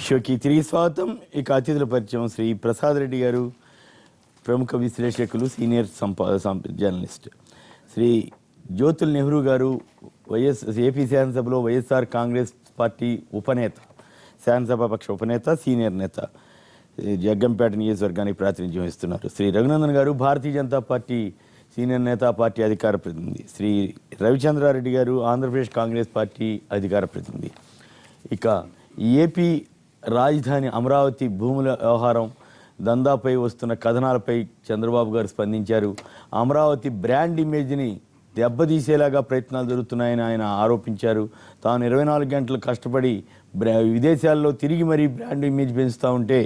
షోకి తిరిగి స్వాగతం. ఇక అతిథుల పరిచయం శ్రీ ప్రసాద్ రెడ్డి గారు, ప్రముఖ విశ్లేషకులు, సీనియర్ జర్నలిస్ట్. శ్రీ జ్యోతుల్ నెహ్రూ గారు, ఏపీ శాసనసభలో వైఎస్ఆర్ కాంగ్రెస్ పార్టీ ఉపనేత, శాసనసభ పక్ష ఉపనేత, సీనియర్ నేత, జగ్గంపేట నియోజకవర్గానికి ప్రాతినిధ్యం వహిస్తున్నారు. శ్రీ రఘునందన్ గారు, భారతీయ జనతా పార్టీ సీనియర్ నేత, పార్టీ అధికార ప్రతినిధి. శ్రీ రవిచంద్రారెడ్డి గారు, ఆంధ్రప్రదేశ్ కాంగ్రెస్ పార్టీ అధికార ప్రతినిధి. ఇక ఏపీ రాజధాని అమరావతి భూముల వ్యవహారం, దందాపై వస్తున్న కథనాలపై చంద్రబాబు గారు స్పందించారు. అమరావతి బ్రాండ్ ఇమేజ్ని దెబ్బతీసేలాగా ప్రయత్నాలు జరుగుతున్నాయని ఆయన ఆరోపించారు. తాను 24 గంటలు కష్టపడి విదేశాల్లో తిరిగి మరీ బ్రాండ్ ఇమేజ్ పెంచుతూ ఉంటే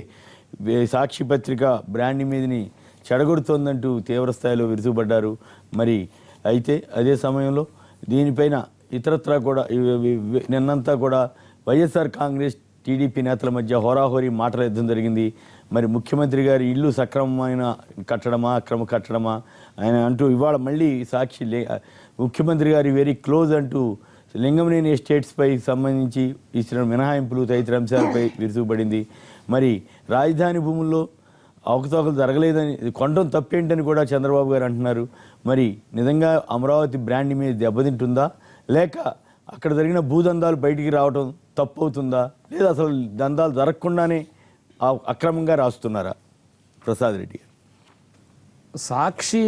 సాక్షి పత్రిక బ్రాండ్ ఇమేజ్ని చెడగొడుతోందంటూ తీవ్రస్థాయిలో విరుచుకుపడ్డారు. మరి అయితే అదే సమయంలో దీనిపైన ఇతరత్రా కూడా నిన్నంతా కూడా వైఎస్ఆర్ కాంగ్రెస్ టీడీపీ నేతల మధ్య హోరాహోరీ మాటల యుద్ధం జరిగింది. మరి ముఖ్యమంత్రి గారి ఇల్లు సక్రమమైన కట్టడమా, అక్రమ కట్టడమా ఆయన అంటూ ఇవాళ మళ్ళీ సాక్షి ముఖ్యమంత్రి గారి వెరీ క్లోజ్ అంటూ లింగంనేని ఎస్టేట్స్పై సంబంధించి ఇచ్చిన మినహాయింపులు తదితర అంశాలపై విరుచుకుపడింది. మరి రాజధాని భూముల్లో అవకతవకలు జరగలేదని, కొనడం తప్పేంటని కూడా చంద్రబాబు గారు అంటున్నారు. మరి నిజంగా అమరావతి బ్రాండ్ ఇమేజ్ దెబ్బతింటుందా, లేక అక్కడ జరిగిన భూదందాలు బయటికి రావడం తప్పు అవుతుందా, లేదా అసలు దందాలు జరగకుండానే అక్రమంగా రాస్తున్నారా? ప్రసాద్ రెడ్డి గారు. సాక్షి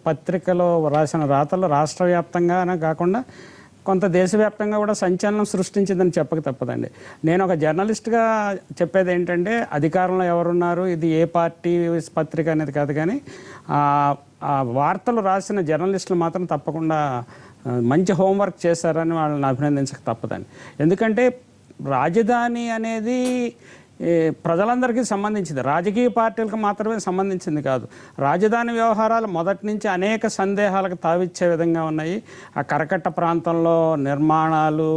పత్రికలో రాసిన రాతలు రాష్ట్ర వ్యాప్తంగానే కాకుండా కొంత దేశవ్యాప్తంగా కూడా సంచలనం సృష్టించిందని చెప్పక తప్పదండి. నేను ఒక జర్నలిస్ట్గా చెప్పేది ఏంటంటే, అధికారంలో ఎవరున్నారు, ఇది ఏ పార్టీ పత్రిక అనేది కాదు, కానీ ఆ వార్తలు రాసిన జర్నలిస్టులు మాత్రం తప్పకుండా మంచి హోంవర్క్ చేశారని వాళ్ళని అభినందించక తప్పదండి. ఎందుకంటే రాజధాని అనేది ప్రజలందరికీ సంబంధించింది, రాజకీయ పార్టీలకు మాత్రమే సంబంధించింది కాదు. రాజధాని వ్యవహారాలు మొదటి నుంచి అనేక సందేహాలకు తావిచ్చే విధంగా ఉన్నాయి. ఆ కరకట్ట ప్రాంతంలో నిర్మాణాలు,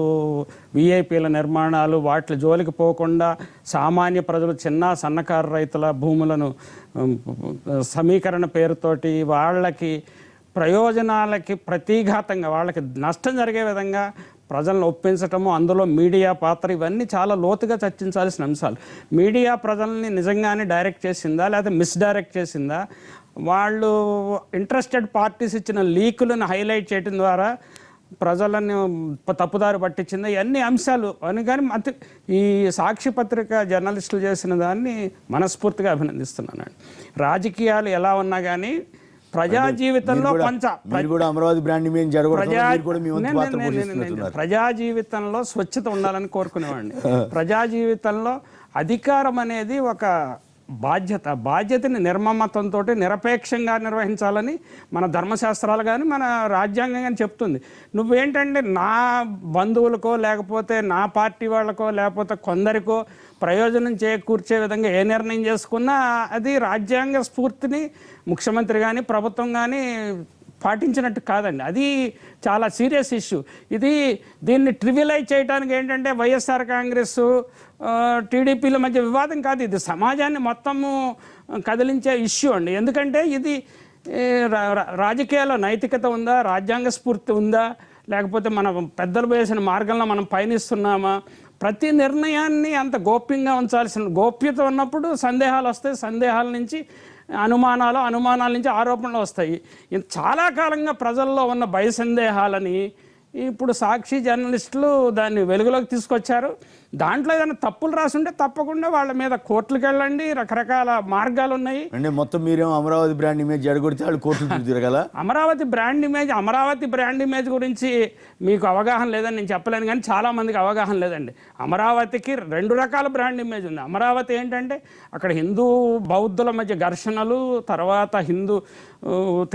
విఐపీల నిర్మాణాలు, వాటి జోలికి పోకుండా సామాన్య ప్రజలు, చిన్న సన్నకారు రైతుల భూములను సమీకరణ పేరుతోటి వాళ్ళకి ప్రయోజనాలకి ప్రతిఘాతంగా వాళ్ళకి నష్టం జరిగే విధంగా ప్రజలను ఒప్పించటము, అందులో మీడియా పాత్ర, ఇవన్నీ చాలా లోతుగా చర్చించాల్సిన అంశాలు. మీడియా ప్రజల్ని నిజంగానే డైరెక్ట్ చేసిందా లేదా మిస్డైరెక్ట్ చేసిందా, వాళ్ళు ఇంట్రెస్టెడ్ పార్టీస్ ఇచ్చిన లీకులను హైలైట్ చేయడం ద్వారా ప్రజలను తప్పుదారి పట్టించిందా, ఇవన్నీ అంశాలు అని. కానీ ఈ సాక్షి పత్రిక జర్నలిస్టులు చేసిన దాన్ని మనస్ఫూర్తిగా అభినందిస్తున్నానండి. రాజకీయాలు ఎలా ఉన్నా కానీ ప్రజా జీవితంలో ప్రజా జీవితంలో స్వచ్ఛత ఉండాలని కోరుకునేవాడిని. ప్రజా జీవితంలో అధికారం అనేది ఒక బాధ్యతని నిర్మమతంతో నిరపేక్షంగా నిర్వహించాలని మన ధర్మశాస్త్రాలు కానీ మన రాజ్యాంగం కానీ చెప్తుంది. నువ్వేంటంటే నా బంధువులకో లేకపోతే నా పార్టీ వాళ్ళకో లేకపోతే కొందరికో ప్రయోజనం చేకూర్చే విధంగా ఏ నిర్ణయం చేసుకున్నా అది రాజ్యాంగ స్ఫూర్తిని ముఖ్యమంత్రి కానీ ప్రభుత్వం కానీ పాటించినట్టు కాదండి. అది చాలా సీరియస్ ఇష్యూ. దీన్ని ట్రివిలైజ్ చేయడానికి ఏంటంటే వైఎస్ఆర్ కాంగ్రెస్ టీడీపీల మధ్య వివాదం కాదు, ఇది సమాజాన్ని మొత్తము కదిలించే ఇష్యూ అండి. ఎందుకంటే ఇది రాజకీయాల్లో నైతికత ఉందా, రాజ్యాంగ స్ఫూర్తి ఉందా, లేకపోతే మన పెద్దలు వేసిన మార్గంలో మనం పయనిస్తున్నామా, ప్రతి నిర్ణయాన్ని అంత గోప్యంగా ఉంచాల్సిన గోప్యత ఉన్నప్పుడు సందేహాలు వస్తాయి, సందేహాల నుంచి అనుమానాల నుంచి ఆరోపణలు వస్తాయి. చాలా కాలంగా ప్రజల్లో ఉన్న భయ సందేహాలని ఇప్పుడు సాక్షి జర్నలిస్టులు దాన్ని వెలుగులోకి తీసుకొచ్చారు. దాంట్లో ఏదైనా తప్పులు రాసుంటే తప్పకుండా వాళ్ళ మీద కోర్టులకు వెళ్ళండి, రకరకాల మార్గాలు ఉన్నాయి. అంటే మొత్తం మీరేమో అమరావతి బ్రాండ్ ఇమేజ్ జడగొడితే వాళ్ళు కోర్టులు తిరగాల. అమరావతి బ్రాండ్ ఇమేజ్ గురించి మీకు అవగాహన లేదని నేను చెప్పలేను, కానీ చాలామందికి అవగాహన లేదండి. అమరావతికి 2 రకాల బ్రాండ్ ఇమేజ్ ఉంది. అమరావతి ఏంటంటే అక్కడ హిందూ బౌద్ధుల మధ్య ఘర్షణలు, తర్వాత హిందూ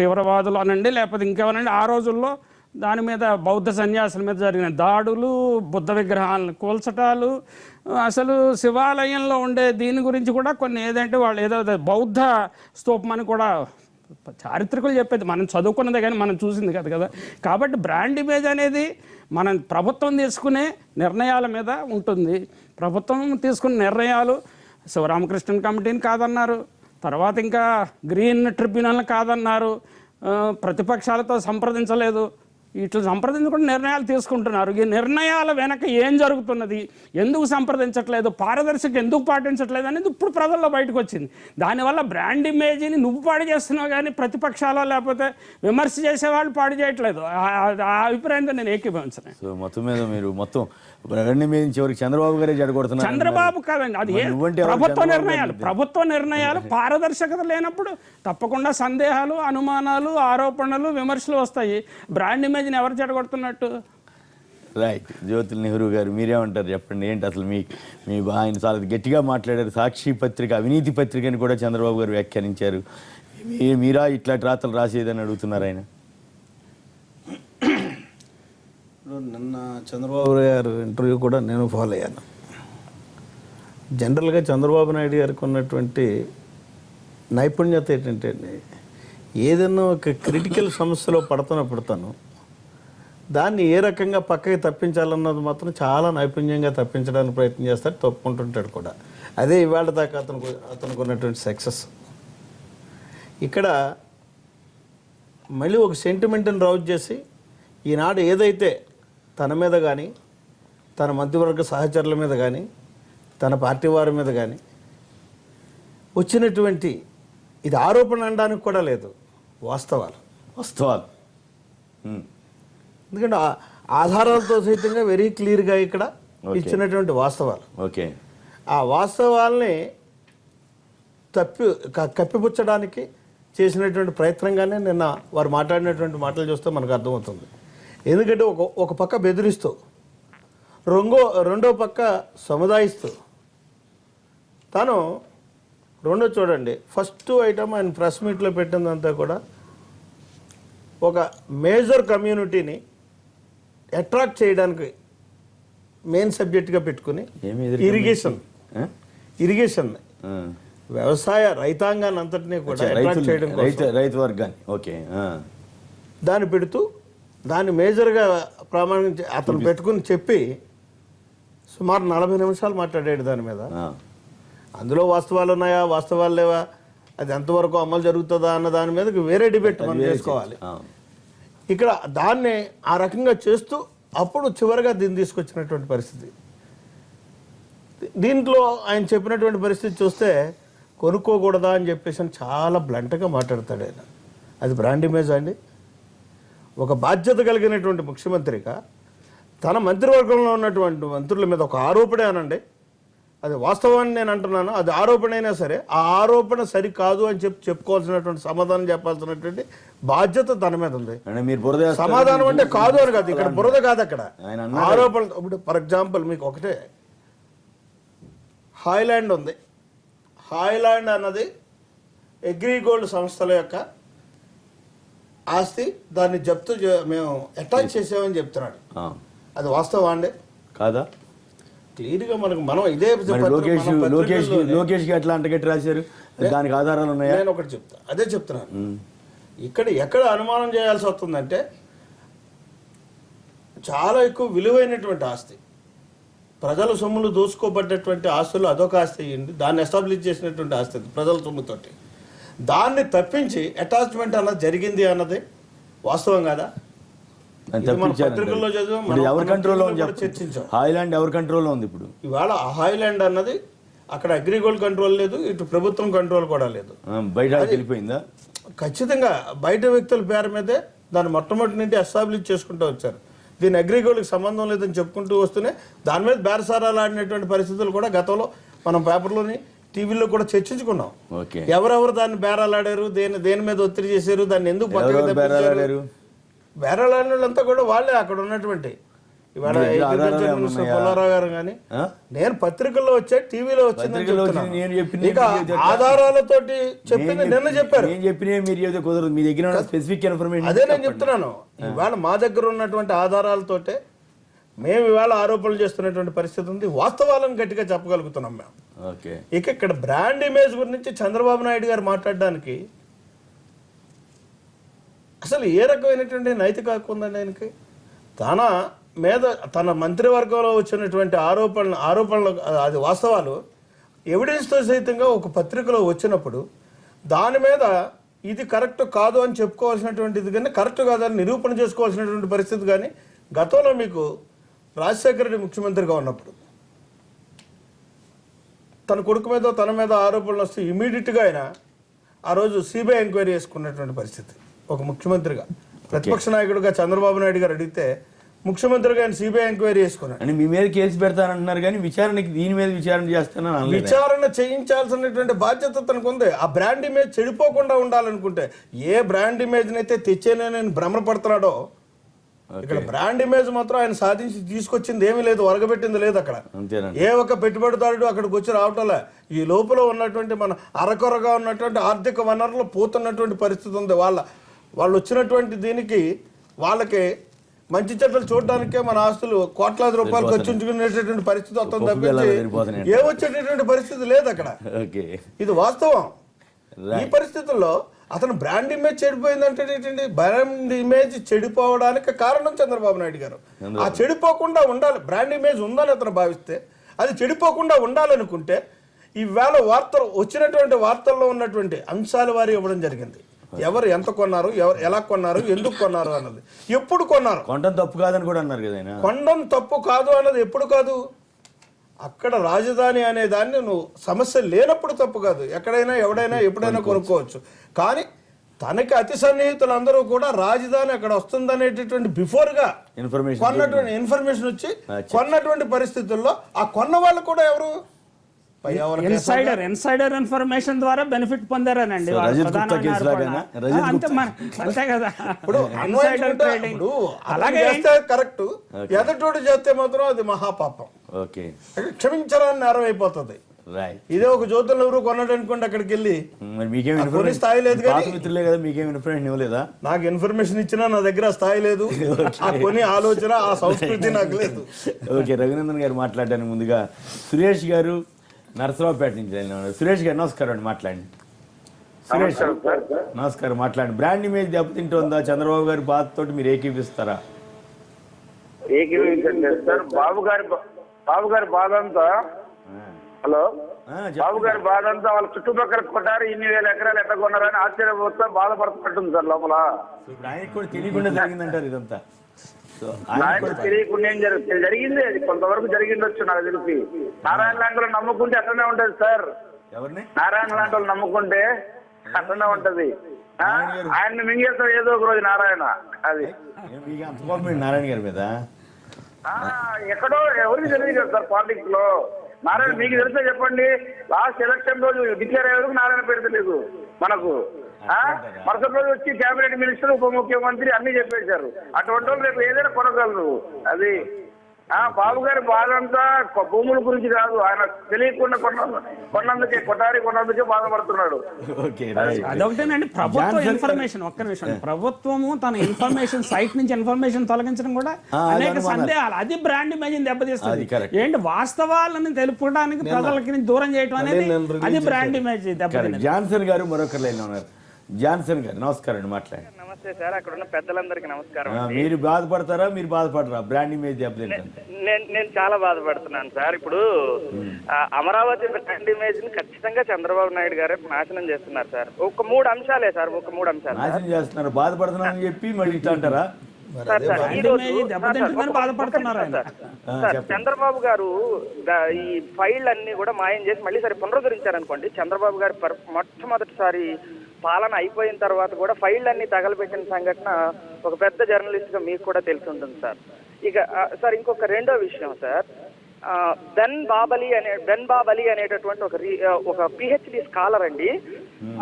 తీవ్రవాదులు అనండి లేకపోతే ఇంకేమనండి, ఆ రోజుల్లో దాని మీద బౌద్ధ సన్యాసుల మీద జరిగిన దాడులు, బుద్ధ విగ్రహాలను కూల్చటాలు, అసలు శివాలయంలో ఉండే దీని గురించి కూడా కొన్ని ఏదంటే వాళ్ళు ఏదో బౌద్ధ స్తూపం అని కూడా చారిత్రకులు చెప్పేది, మనం చదువుకున్నదే కానీ మనం చూసింది కదా. కాబట్టి బ్రాండ్ ఇమేజ్ అనేది మనం ప్రభుత్వం తీసుకునే నిర్ణయాల మీద ఉంటుంది. ప్రభుత్వం తీసుకున్న నిర్ణయాలు శివరామకృష్ణన్ కమిటీని కాదన్నారు, తర్వాత ఇంకా గ్రీన్ ట్రిబ్యునల్ని కాదన్నారు, ప్రతిపక్షాలతో సంప్రదించలేదు, ఇట్లా సంప్రదించకుండా నిర్ణయాలు తీసుకుంటున్నారు. ఈ నిర్ణయాల వెనక ఏం జరుగుతున్నది, ఎందుకు సంప్రదించట్లేదు, పారదర్శక ఎందుకు పాటించట్లేదు అనేది ఇప్పుడు ప్రజల్లో బయటకు వచ్చింది. దానివల్ల బ్రాండ్ ఇమేజ్ని నువ్వు పాడు చేస్తున్నావు కానీ ప్రతిపక్షాలు లేకపోతే విమర్శ చేసేవాళ్ళు పాడు చేయట్లేదు. ఆ అభిప్రాయంతో నేను ఏకీభవించను. సో మొత్తం మీద మీరు మొత్తం బ్రాండ్ ఇమేజ్ చివరికి చంద్రబాబు గారే జడగొడుతున్నారు. చంద్రబాబు కాదండి, అది ప్రభుత్వ నిర్ణయాలు పారదర్శకత లేనప్పుడు తప్పకుండా సందేహాలు, అనుమానాలు, ఆరోపణలు, విమర్శలు వస్తాయి. బ్రాండ్ ఇమేజ్ని ఎవరు చెడగొడుతున్నట్టు? రైట్. జ్యోతుల్ నెహ్రూ గారు మీరేమంటారు చెప్పండి. ఏంటి అసలు మీ ఆయన చాలా గట్టిగా మాట్లాడారు. సాక్షి పత్రిక అవినీతి పత్రిక అని కూడా చంద్రబాబు గారు వ్యాఖ్యానించారు. మీరా ఇట్లాంటి రాతలు రాసేదని అడుగుతున్నారు ఆయన. నిన్న చంద్రబాబు గారు ఇంటర్వ్యూ కూడా నేను ఫాలో అయ్యాను. జనరల్గా చంద్రబాబు నాయుడు గారికి ఉన్నటువంటి నైపుణ్యత ఏంటంటే ఏదైనా ఒక క్రిటికల్ సమస్యలో పడతాను దాన్ని ఏ రకంగా పక్కకి తప్పించాలన్నది మాత్రం చాలా నైపుణ్యంగా తప్పించడానికి ప్రయత్నం చేస్తాడు, తప్పుకుంటుంటాడు కూడా. అదే ఇవాళ దాకా అతనికి ఉన్నటువంటి సక్సెస్. ఇక్కడ మళ్ళీ ఒక సెంటిమెంట్ని రౌజ్ చేసి ఈనాడు ఏదైతే తన మీద కానీ తన మంత్రివర్గ సహచరుల మీద కానీ తన పార్టీ వారి మీద కానీ వచ్చినటువంటి ఇది ఆరోపణ అనడానికి కూడా లేదు, వాస్తవాలు. ఎందుకంటే ఆధారాలతో సహితంగా వెరీ క్లియర్గా ఇక్కడ ఇచ్చినటువంటి వాస్తవాలు. ఓకే. ఆ వాస్తవాల్ని కప్పిపుచ్చడానికి చేసినటువంటి ప్రయత్నంగానే నిన్న వారు మాట్లాడినటువంటి మాటలు చూస్తే మనకు అర్థమవుతుంది. ఎందుకంటే ఒక పక్క బెదిరిస్తూ రెండో పక్క సముదాయిస్తూ తను రెండో చూడండి ఫస్ట్ ఐటమ్ ఆయన ప్రెస్ మీట్లో పెట్టిందంతా కూడా ఒక మేజర్ కమ్యూనిటీని అట్రాక్ట్ చేయడానికి మెయిన్ సబ్జెక్ట్గా పెట్టుకుని ఇరిగేషన్ వ్యవసాయ రైతాంగాన్ని అంతటినీ కూడా అట్రాక్ట్ చేయడం రైతు వర్గాన్ని ఓకే దాన్ని పెడుతూ దాన్ని మేజర్గా ప్రామాణిక అతను పెట్టుకుని చెప్పి సుమారు 40 నిమిషాలు మాట్లాడాడు దాని మీద. అందులో వాస్తవాలు ఉన్నాయా వాస్తవాలు లేవా అది ఎంతవరకు అమలు జరుగుతుందా అన్న దాని మీద వేరే డిబేట్ మనం చేసుకోవాలి. ఇక్కడ దాన్ని ఆ రకంగా చేస్తూ అప్పుడు చివరిగా దీన్ని తీసుకొచ్చినటువంటి పరిస్థితి. దీంట్లో ఆయన చెప్పినటువంటి పరిస్థితి చూస్తే కొనుక్కోకూడదా అని చెప్పేసి చాలా బ్లంట్గా మాట్లాడతాడు ఆయన. అది బ్రాండ్ ఇమేజ్ అండి. ఒక బాధ్యత కలిగినటువంటి ముఖ్యమంత్రిగా తన మంత్రివర్గంలో ఉన్నటువంటి మంత్రుల మీద ఒక ఆరోపణ అనండి, అది వాస్తవాన్ని నేను అంటున్నాను, అది ఆరోపణ అయినా సరే ఆ ఆరోపణ సరికాదు అని చెప్పుకోవాల్సినటువంటి సమాధానం చెప్పాల్సినటువంటి బాధ్యత తన మీద ఉంది. సమాధానం అంటే కాదు అని కాదు, ఇక్కడ బురద కాదు, అక్కడ ఆరోపణ. ఇప్పుడు ఫర్ ఎగ్జాంపుల్ మీకు ఒకటే, హాయ్లాండ్ ఉంది. హాయ్లాండ్ అన్నది అగ్రిగోల్డ్ సంస్థల యొక్క ఆస్తి, దాన్ని జప్తు మేము అటాచ్ చేసామని చెప్తున్నాడు. అది వాస్తవా అండి కాదా? క్లియర్గా మనం ఇదే లోకేష్ ఎట్లా అంటగట్టి రాశారు, దానికి ఆధారాలు ఉన్నాయా? నేను ఒకటి చెప్తా, అదే చెప్తున్నాను. ఇక్కడ ఎక్కడ అనుమానం చేయాల్సి వస్తుందంటే చాలా ఎక్కువ విలువైనటువంటి ఆస్తి, ప్రజల సొమ్ములు దోసుకోబడ్డటువంటి ఆస్తులు అదొక ఆస్తి అయ్యింది, దాన్ని ఎస్టాబ్లిష్ చేసినటువంటి ఆస్తి ప్రజల సొమ్ముతోటి. దాన్ని తప్పించి అటాచ్మెంట్ అన్నది జరిగింది అన్నది వాస్తవం కదా? పత్రికల్లో చర్చించాం. హాయ్లాండ్ ఎవరి కంట్రోల్లో ఉంది ఇప్పుడు? ఇవాళ హాయ్లాండ్ అన్నది అక్కడ అగ్రిగోల్డ్ కంట్రోల్ లేదు, ఇటు ప్రభుత్వం కంట్రోల్ కూడా లేదు. బయట వెళ్ళిపోయిందా? ఖచ్చితంగా బయట వ్యక్తుల పేరు మీదే దాన్ని మొట్టమొదటి నుండి ఎస్టాబ్లిష్ చేసుకుంటూ వచ్చారు. దీని అగ్రిగోల్డ్కి సంబంధం లేదని చెప్పుకుంటూ వస్తూనే దాని మీద బేరసారాలు ఆడినటువంటి పరిస్థితులు కూడా గతంలో మనం పేపర్లోని టీవీలో కూడా చర్చించుకున్నాం. ఎవరెవరు దాన్ని బేరాలాడారు, దేని మీద ఒత్తిడి చేశారు, దాన్ని ఎందుకు పక్కన బేరాలాడిన వాళ్ళంతా కూడా వాళ్ళే అక్కడ ఉన్నటువంటి. ఇవాళ పుల్లారావు గారు కానీ నేను పత్రికల్లో వచ్చా, టీవీలో వచ్చిందని ఇక ఆధారాలతోటి చెప్పింది నిన్న చెప్పారు. అదే నేను చెప్తున్నాను. ఇవాళ మా దగ్గర ఉన్నటువంటి ఆధారాలతోటే మేము ఇవాళ ఆరోపణలు చేస్తున్నటువంటి పరిస్థితి ఉంది. వాస్తవాలను గట్టిగా చెప్పగలుగుతున్నాం మేము. ఇక ఇక్కడ బ్రాండ్ ఇమేజ్ గురించి చంద్రబాబు నాయుడు గారు మాట్లాడడానికి అసలు ఏ రకమైనటువంటి నైతిక హక్కు ఉందండి ఆయనకి? తన మీద తన మంత్రివర్గంలో వచ్చినటువంటి ఆరోపణలు అది వాస్తవాలు ఎవిడెన్స్తో సహితంగా ఒక పత్రికలో వచ్చినప్పుడు దాని మీద ఇది కరెక్ట్ కాదు అని చెప్పుకోవాల్సినటువంటిది కానీ కరెక్ట్ కాదని నిరూపణ చేసుకోవాల్సినటువంటి పరిస్థితి కానీ గతంలో మీకు రాజశేఖర రెడ్డి ముఖ్యమంత్రిగా ఉన్నప్పుడు తన కొడుకు మీద తన మీద ఆరోపణలు వస్తే ఇమీడియట్గా ఆయన ఆ రోజు సిబిఐ ఎంక్వైరీ చేసుకున్నటువంటి పరిస్థితి ఒక ముఖ్యమంత్రిగా. ప్రతిపక్ష నాయకుడిగా చంద్రబాబు నాయుడు గారు అడిగితే ముఖ్యమంత్రిగా ఆయన సిబిఐ ఎంక్వైరీ చేసుకున్నాడు. అని మీ మీద కేసు పెడతానంటున్నారు కానీ విచారణకి దీని మీద విచారణ చేస్తానని విచారణ చేయించాల్సినటువంటి బాధ్యత తనకు ఉంది. ఆ బ్రాండ్ ఇమేజ్ చెడిపోకుండా ఉండాలనుకుంటే ఏ బ్రాండ్ ఇమేజ్ అయితే తెచ్చేనని భ్రమపడుతున్నాడో ఇక్కడ బ్రాండ్ ఇమేజ్ మాత్రం ఆయన సాధించి తీసుకొచ్చింది ఏమీ లేదు, ఒరగబెట్టింది లేదు. అక్కడ ఏ ఒక్క పెట్టుబడిదారుడు అక్కడికి వచ్చి రావటంలే. ఈ లోపల ఉన్నటువంటి మన అరకొరగా ఉన్నటువంటి ఆర్థిక వనరులు పోతున్నటువంటి పరిస్థితి ఉంది. వాళ్ళు వచ్చినటువంటి దీనికి వాళ్ళకి మంచి చెట్లు చూడడానికే మన ఆస్తులు కోట్లాది రూపాయలు ఖర్చు ఉంచుకునేటటువంటి పరిస్థితి వస్తుంది తప్పించి ఏ వచ్చేటటువంటి పరిస్థితి లేదు అక్కడ. ఇది వాస్తవం. ఈ పరిస్థితుల్లో అతను బ్రాండ్ ఇమేజ్ చెడిపోయిందంటే ఏంటండి? బ్రాండ్ ఇమేజ్ చెడిపోవడానికి కారణం చంద్రబాబు నాయుడు గారు. ఆ చెడిపోకుండా ఉండాలి, బ్రాండ్ ఇమేజ్ ఉందని అతను భావిస్తే అది చెడిపోకుండా ఉండాలనుకుంటే ఈవేళ వార్తలు వచ్చినటువంటి వార్తల్లో ఉన్నటువంటి అంశాల వారి ఇవ్వడం జరిగింది. ఎవరు ఎంత కొన్నారు, ఎవరు ఎలా కొన్నారు, ఎందుకు కొన్నారు అన్నది, ఎప్పుడు కొన్నారు. కొనడం తప్పు కాదని కూడా అన్నారు కదా. కొనడం తప్పు కాదు అన్నది ఎప్పుడు కాదు. అక్కడ రాజధాని అనే దాన్ని నువ్వు సమస్య లేనప్పుడు తప్పు కాదు. ఎక్కడైనా ఎవడైనా ఎప్పుడైనా కొనుక్కోవచ్చు. కానీ తనకి అతి సన్నిహితులందరూ కూడా రాజధాని అక్కడ వస్తుందనేటటువంటి బిఫోర్గా కొన్నటువంటి ఇన్ఫర్మేషన్ వచ్చి కొన్నటువంటి పరిస్థితుల్లో ఆ కొన్న వాళ్ళు కూడా ఎవరు ఇన్సైడర్ ఇన్ఫర్మేషన్ ద్వారా బెనిఫిట్ పొందారనండి. అంతే కదా. అలాగే కరెక్ట్, ఎదటోడు చేస్తే మాత్రం అది మహాపాపం, క్షమించరాని నేరం అయిపోతుంది. ఇదే ఒక జ్యోతుల ఎవరు కొన్నాడు అనుకోండి, అక్కడికి వెళ్ళి కొన్ని స్థాయి లేదు కదా. నాకు ఇన్ఫర్మేషన్ ఇచ్చినా నా దగ్గర స్థాయి లేదు, ఆ కొని ఆలోచన ఆ సంస్కృతి నాకు లేదు. ఓకే, రఘునందన్ గారు మాట్లాడడానికి ముందుగా సురేష్ గారు నరసరావుపేట నుంచి వెళ్ళిన సురేష్ గారు నమస్కారం అండి, మాట్లాడండి. సురేష్ నమస్కారం, మాట్లాడండి. Brand image దెబ్బతింటుందా? చంద్రబాబు గారి బాధతోటి మీరు ఏకీపిస్తారా? ఏకీపించండి సార్. బాబు గారి బాధ అంతా, హలో, బాబు గారి బాధ అంతా వాళ్ళ చుట్టుపక్కల కొట్టారు, ఇన్ని వేల ఎకరాలు ఎట్లా కొన్నారని ఆశ్చర్యపోతా బాధపడుతున్నట్టుంది సార్ లోపల. ఆయనకు కూడా తెలియకుండా జరిగిందంటారు ఇదంతా? ఆయనకు తెలియకుండా ఏం జరిగింది, అది కొంతవరకు జరిగిండొచ్చు నాకు తెలిసి. నారాయణ లాంటి వాళ్ళు నమ్ముకుంటే అట్లనే ఉంటది సార్. నారాయణ లాంటి వాళ్ళు నమ్ముకుంటే అట్లనే ఉంటది. ఆయన్ని మింగేస్తాం ఏదో ఒక రోజు నారాయణ. అది నారాయణ గారి మీద ఎక్కడో ఎవరికి తెలియదు కదా సార్ పాలిటిక్స్ లో. నారాయణ మీకు తెలిసే చెప్పండి, లాస్ట్ ఎలక్షన్ రోజు డిక్లేర్ అయ్యేందుకు నారాయణ పేరు తెలియదు మనకు. మరుసటి రోజు వచ్చి కేబినెట్ మినిస్టర్, ఉప ముఖ్యమంత్రి అన్ని చెప్పేశారు. అటువంటి వాళ్ళు రేపు ఏదైనా కొనగలరు. అది బాబు గారి బాధ అంతా భూముల గురించి కాదు, ఆయన తెలియకుండా కొన్నందుకే కొట్టారి కొన్నందుకే బాధపడుతున్నాడు. అదొకటేనండి. ప్రభుత్వ ఇన్ఫర్మేషన్, ఒక్క నిమిషం, ప్రభుత్వము తన ఇన్ఫర్మేషన్ సైట్ నుంచి ఇన్ఫర్మేషన్ తొలగించడం కూడా అనేక సందేహాలు, అది బ్రాండ్ ఇమేజ్ దెబ్బతీస్తుంది. ఏంటి వాస్తవాలను తెలుపడానికి ప్రజలకి దూరం చేయడం అనేది అది బ్రాండ్ ఇమేజ్ దెబ్బతింది. జాన్సన్ గారు మరొకరు లైన్ ఉన్నారు. జాన్సన్ గారు నమస్కారం అండి, మాట్లాడండి. నమస్తే సార్, అక్కడ ఉన్న పెద్దలందరికీ నమస్కారం. మీరు బాధపడతారా, మీరు బాధపడరా బ్రాండ్ ఇమేజ్ దెబ్బతింటే? నేను చాలా బాధపడుతున్నాను సార్. ఇప్పుడు అమరావతి బ్రాండ్ ఇమేజ్ ని ఖచ్చితంగా చంద్రబాబు నాయుడు గారే నాశనం చేస్తున్నారు సార్. ఒక 3 అంశాలే సార్, ఒక 3 అంశాలు నాశనం చేస్తున్నారు. బాధపడుతున్నారని చెప్పి మళ్ళీ ఇట్లా అంటారా? చంద్రబాబు గారు ఈ ఫైల్ అన్ని కూడా మాయం చేసి మళ్ళీ సరే పునరుద్ధరించారనుకోండి. చంద్రబాబు గారు మొట్టమొదటిసారి పాలన అయిపోయిన తర్వాత కూడా ఫైల్ అన్ని తగలబెట్టిన సంఘటన ఒక పెద్ద జర్నలిస్ట్ గా మీకు కూడా తెలిసి ఉంటుంది సార్. ఇక సార్ ఇంకొక రెండో విషయం సార్, బెన్ బాబలి అనేటటువంటి ఒక పిహెచ్డి స్కాలర్ అండి.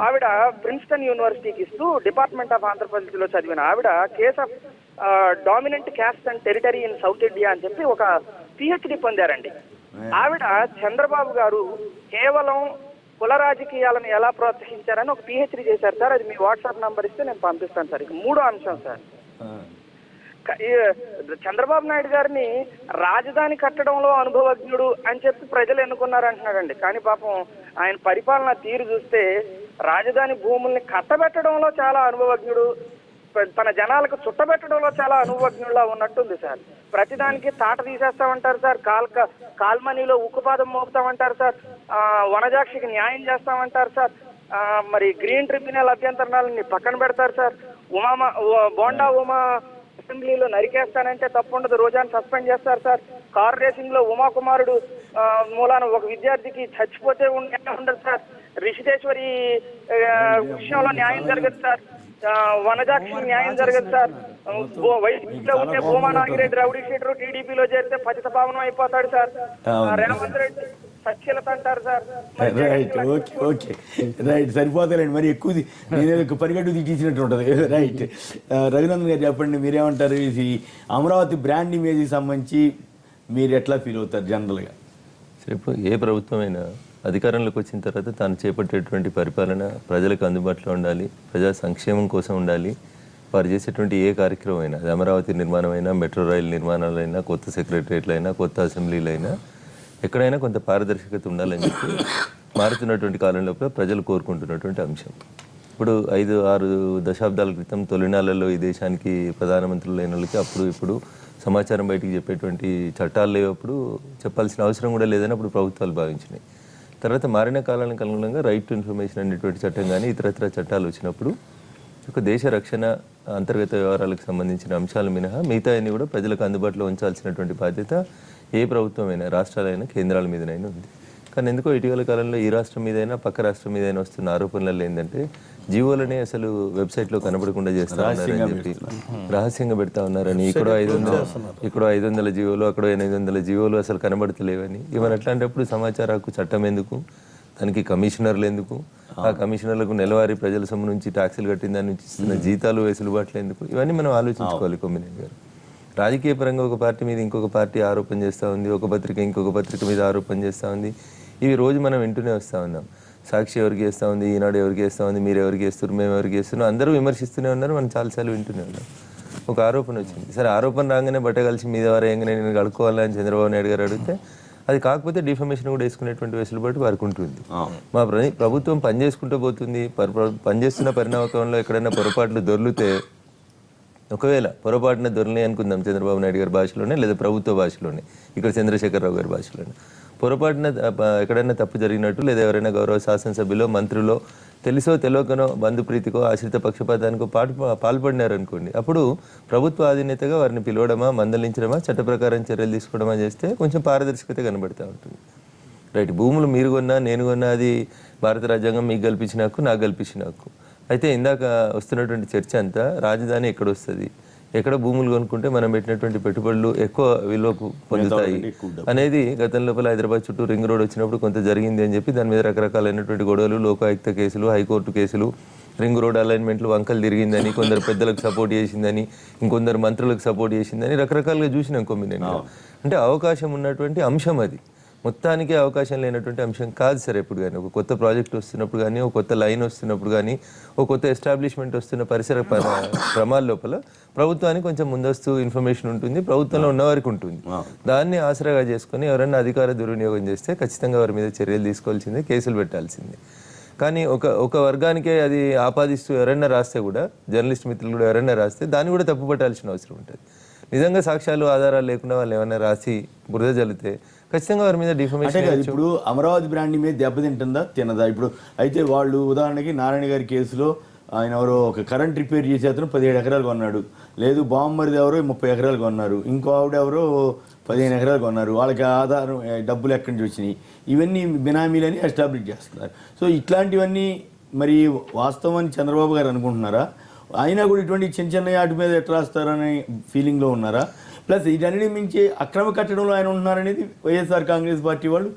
ఆవిడ ప్రిన్స్టన్ యూనివర్సిటీకి ఇస్తూ డిపార్ట్మెంట్ ఆఫ్ ఆంధ్రప్రదేశ్ లో చదివిన ఆవిడ case of dominant caste and territory in south India అని చెప్పి ఒక పిహెచ్డి పొందారండి. ఆవిడ చంద్రబాబు గారు కేవలం కుల రాజకీయాలను ఎలా ప్రోత్సహించారని ఒక పిహెచ్డి చేశారు సార్. అది మీ వాట్సాప్ నంబర్ ఇస్తే నేను పంపిస్తాను సార్. ఇక 3వ అంశం సార్, చంద్రబాబు నాయుడు గారిని రాజధాని కట్టడంలో అనుభవజ్ఞుడు అని చెప్పి ప్రజలు ఎన్నుకున్నారంటున్నాడండి. కానీ పాపం ఆయన పరిపాలన తీరు చూస్తే రాజధాని భూముల్ని కట్టబెట్టడంలో చాలా అనుభవజ్ఞుడు, తన జనాలకు చుట్టబెట్టడంలో చాలా అనుభవజ్ఞుల్లా ఉన్నట్టుంది సార్. ప్రతిదానికి తాట తీసేస్తామంటారు సార్, కాల్మనీలో ఉక్కుపాదం మోపుతామంటారు సార్, వనజాక్షికి న్యాయం చేస్తామంటారు సార్. మరి గ్రీన్ ట్రిబ్యునల్ అభ్యంతరాలని పక్కన పెడతారు సార్. బోండా ఉమా అసెంబ్లీలో నరికేస్తానంటే తప్పుండదు, రోజాను సస్పెండ్ చేస్తారు సార్. కార్ రేసింగ్ లో ఉమాకుమారుడు మూలాన ఒక విద్యార్థికి చచ్చిపోతే ఉండదు సార్. రిషితేశ్వరి విషయంలో న్యాయం జరగదు సార్. వనజాక్షి న్యాయం జరగదు సార్. వైసీపీలో ఉంటే భూమా నాగిరెడ్డి రౌడీ షీటర్ టీడీపీలో చేస్తే పతిత పావనం అయిపోతాడు సార్. రేవంత్ రెడ్డి సత్యలత అంటారు sir. Right, okay okay, right, సరిపోతారండి. మరి ఎక్కువ నేను పరిగెట్టు తీసినట్టు ఉంటుంది. రైట్, రఘునందన్ గారు చెప్పండి, మీరేమంటారు? ఇది అమరావతి బ్రాండ్ ఇమేజ్కి సంబంధించి మీరు ఎట్లా ఫీల్ అవుతారు జనరల్గా? ఇప్పుడు ఏ ప్రభుత్వమైనా అధికారంలోకి వచ్చిన తర్వాత తాను చేపట్టేటువంటి పరిపాలన ప్రజలకు అందుబాటులో ఉండాలి, ప్రజా సంక్షేమం కోసం ఉండాలి. వారు చేసేటువంటి ఏ కార్యక్రమం అయినా, అది అమరావతి నిర్మాణం అయినా, మెట్రో రైలు నిర్మాణాలైనా, కొత్త సెక్రటరియట్లు అయినా, కొత్త అసెంబ్లీలు అయినా, ఎక్కడైనా కొంత పారదర్శకత ఉండాలని చెప్పి మారుతున్నటువంటి కాలంలో ప్రజలు కోరుకుంటున్నటువంటి అంశం. ఇప్పుడు 5-6 దశాబ్దాల క్రితం తొలినాళ్లలో ఈ దేశానికి ప్రధానమంత్రులు అయిన వాళ్ళకి అప్పుడు ఇప్పుడు సమాచారం బయటికి చెప్పేటువంటి చట్టాలు లేవప్పుడు చెప్పాల్సిన అవసరం కూడా లేదని అప్పుడు ప్రభుత్వాలు భావించినాయి. తర్వాత మారిన కాలానికి అనుగుణంగా రైట్ టు ఇన్ఫర్మేషన్ అనేటువంటి చట్టం కానీ ఇతరత్ర చట్టాలు వచ్చినప్పుడు ఒక దేశ రక్షణ, అంతర్గత వ్యవహారాలకు సంబంధించిన అంశాలు మినహా మిగతా అన్ని కూడా ప్రజలకు అందుబాటులో ఉంచాల్సినటువంటి బాధ్యత ఏ ప్రభుత్వమైనా, రాష్ట్రాలైనా, కేంద్రాల మీదనైనా ఉంది. కానీ ఎందుకో ఇటీవల కాలంలో ఈ రాష్ట్రం మీదైనా పక్క రాష్ట్రం మీదైనా వస్తున్న ఆరోపణలలో ఏంటంటే జీవోలనే అసలు వెబ్సైట్లో కనబడకుండా చేస్తా ఉన్నారని చెప్పి రహస్యంగా పెడతా ఉన్నారని, ఇక్కడ 500 జీవోలు, అక్కడ 800 జీవోలు అసలు కనబడతలేవని. ఇవన్నీ అట్లాంటప్పుడు సమాచార హక్కు చట్టం ఎందుకు, దానికి కమిషనర్లు ఎందుకు, ఆ కమిషనర్లకు నెలవారీ ప్రజల సొమ్ము నుంచి ట్యాక్సులు కట్టిన దాని నుంచి ఇస్తున్న జీతాలు వెసులుబాట్లు ఎందుకు, ఇవన్నీ మనం ఆలోచించుకోవాలి. కొమ్మినేని గారు, రాజకీయ పరంగా ఒక పార్టీ మీద ఇంకొక పార్టీ ఆరోపణ చేస్తూ ఉంది, ఒక పత్రిక ఇంకొక పత్రిక మీద ఆరోపణ చేస్తూ ఉంది. ఇవి రోజు మనం వింటూనే వస్తూ ఉన్నాం. సాక్షి ఎవరికి వేస్తూ ఉంది, ఈనాడు ఎవరికి వేస్తూ ఉంది, మీరు ఎవరికి వేస్తారు, మేము ఎవరికి వేస్తున్నాం, అందరూ విమర్శిస్తూనే ఉన్నారు. మనం చాలాసార్లు వింటూనే ఉన్నాం. ఒక ఆరోపణ వచ్చింది, సరే ఆరోపణ రాగానే బట్ట కలిసి మీద వారేయంగానే నేను కడుక్కోవాలని చంద్రబాబు నాయుడు గారు అడిగితే అది కాకపోతే డిఫమేషన్ కూడా వేసుకునేటువంటి వెసులుబాటు వారికి ఉంటుంది. మా ప్రభుత్వం పనిచేసుకుంటూ పోతుంది. పనిచేస్తున్న పరిణామకంలో ఎక్కడైనా పొరపాట్లు దొర్లితే, ఒకవేళ పొరపాటున దొరలే అనుకుందాం చంద్రబాబు నాయుడు గారి భాషలోనే లేదా ప్రభుత్వ భాషలోనే, ఇక్కడ చంద్రశేఖరరావు గారి భాషలోనే, పొరపాటున ఎక్కడైనా తప్పు జరిగినట్టు లేదా ఎవరైనా గౌరవ శాసనసభ్యులో, మంత్రులో తెలుసో తెలియకనో, బంధుప్రీతికో, ఆశ్రిత పక్షపాతానికో పాల్పడినారనుకోండి, అప్పుడు ప్రభుత్వ అధినేతగా వారిని పిలవడమా, మందలించడమా, చట్ట ప్రకారం చర్యలు తీసుకోవడమా చేస్తే కొంచెం పారదర్శకత కనబడుతూ ఉంటుంది. రైట్, భూములు మీరు కొన్నా, నేను కొన్నా, అది భారత రాజ్యాంగం మీకు కల్పించిన హక్కు, నాకు కల్పించిన హక్కు. అయితే ఇందాక వస్తున్నటువంటి చర్చ అంతా రాజధాని ఎక్కడ వస్తుంది, ఎక్కడ భూములు కొనుక్కుంటే మనం పెట్టినటువంటి పెట్టుబడులు ఎక్కువ విలువకు పొందుతాయి అనేది గతం లోపల హైదరాబాద్ చుట్టూ రింగ్ రోడ్ వచ్చినప్పుడు కొంత జరిగింది అని చెప్పి దాని మీద రకరకాలైనటువంటి గొడవలు, లోకాయుక్త కేసులు, హైకోర్టు కేసులు, రింగ్ రోడ్ అలైన్మెంట్లు వంకలు తిరిగిందని, కొందరు పెద్దలకు సపోర్ట్ చేసిందని, ఇంకొందరు మంత్రులకు సపోర్ట్ చేసిందని రకరకాలుగా చూసినాం. కొమ్మినేని అంటే అవకాశం ఉన్నటువంటి అంశం అది, మొత్తానికి అవకాశం లేనటువంటి అంశం కాదు సార్. ఎప్పుడు కానీ ఒక కొత్త ప్రాజెక్ట్ వస్తున్నప్పుడు కానీ, ఒక కొత్త లైన్ వస్తున్నప్పుడు కానీ, ఒక కొత్త ఎస్టాబ్లిష్మెంట్ వస్తున్న పరిసర క్రమాల లోపల ప్రభుత్వానికి కొంచెం ముందస్తు ఇన్ఫర్మేషన్ ఉంటుంది, ప్రభుత్వంలో ఉన్నవారికి ఉంటుంది. దాన్ని ఆసరాగా చేసుకుని ఎవరైనా అధికార దుర్వినియోగం చేస్తే ఖచ్చితంగా వారి మీద చర్యలు తీసుకోవాల్సిందే, కేసులు పెట్టాల్సిందే. కానీ ఒక వర్గానికే అది ఆపాదిస్తూ ఎవరైనా రాస్తే కూడా, జర్నలిస్ట్ మిత్రులు కూడా ఎవరైనా రాస్తే దాన్ని కూడా తప్పు పట్టాల్సిన అవసరం ఉంటుంది. నిజంగా సాక్ష్యాలు, ఆధారాలు లేకుండా వాళ్ళు ఏమైనా రాసి బురద జల్లితే ఖచ్చితంగా వారి మీద డిఫమేషన్. ఇప్పుడు అమరావతి బ్రాండ్ మీద దెబ్బతింటుందా, తినదా? ఇప్పుడు అయితే వాళ్ళు ఉదాహరణకి నారాయణ గారి కేసులో ఆయన ఎవరో ఒక కరెంట్ రిపేర్ చేసే అతను 17 ఎకరాలు కొన్నాడు, లేదు బామ్మరిది ఎవరో 30 ఎకరాలు కొన్నారు, ఇంకో ఆవిడ ఎవరో 15 ఎకరాలు కొన్నారు. వాళ్ళకి ఆధారం డబ్బులు ఎక్కడి నుంచి వచ్చినాయి, ఇవన్నీ బినామీలని ఎస్టాబ్లిష్ చేస్తున్నారు. సో ఇట్లాంటివన్నీ మరి వాస్తవం అని చంద్రబాబు గారు అనుకుంటున్నారా? అయినా కూడా ఇటువంటి చిన్న చిన్న వాటి మీద ఎట్లా రాస్తారనే ఫీలింగ్లో ఉన్నారా? ప్లస్ వీటన్నిటి మించి అక్రమ కట్టడంలో ఆయన ఉంటున్నారనేది వైఎస్ఆర్ కాంగ్రెస్ పార్టీ వాళ్ళు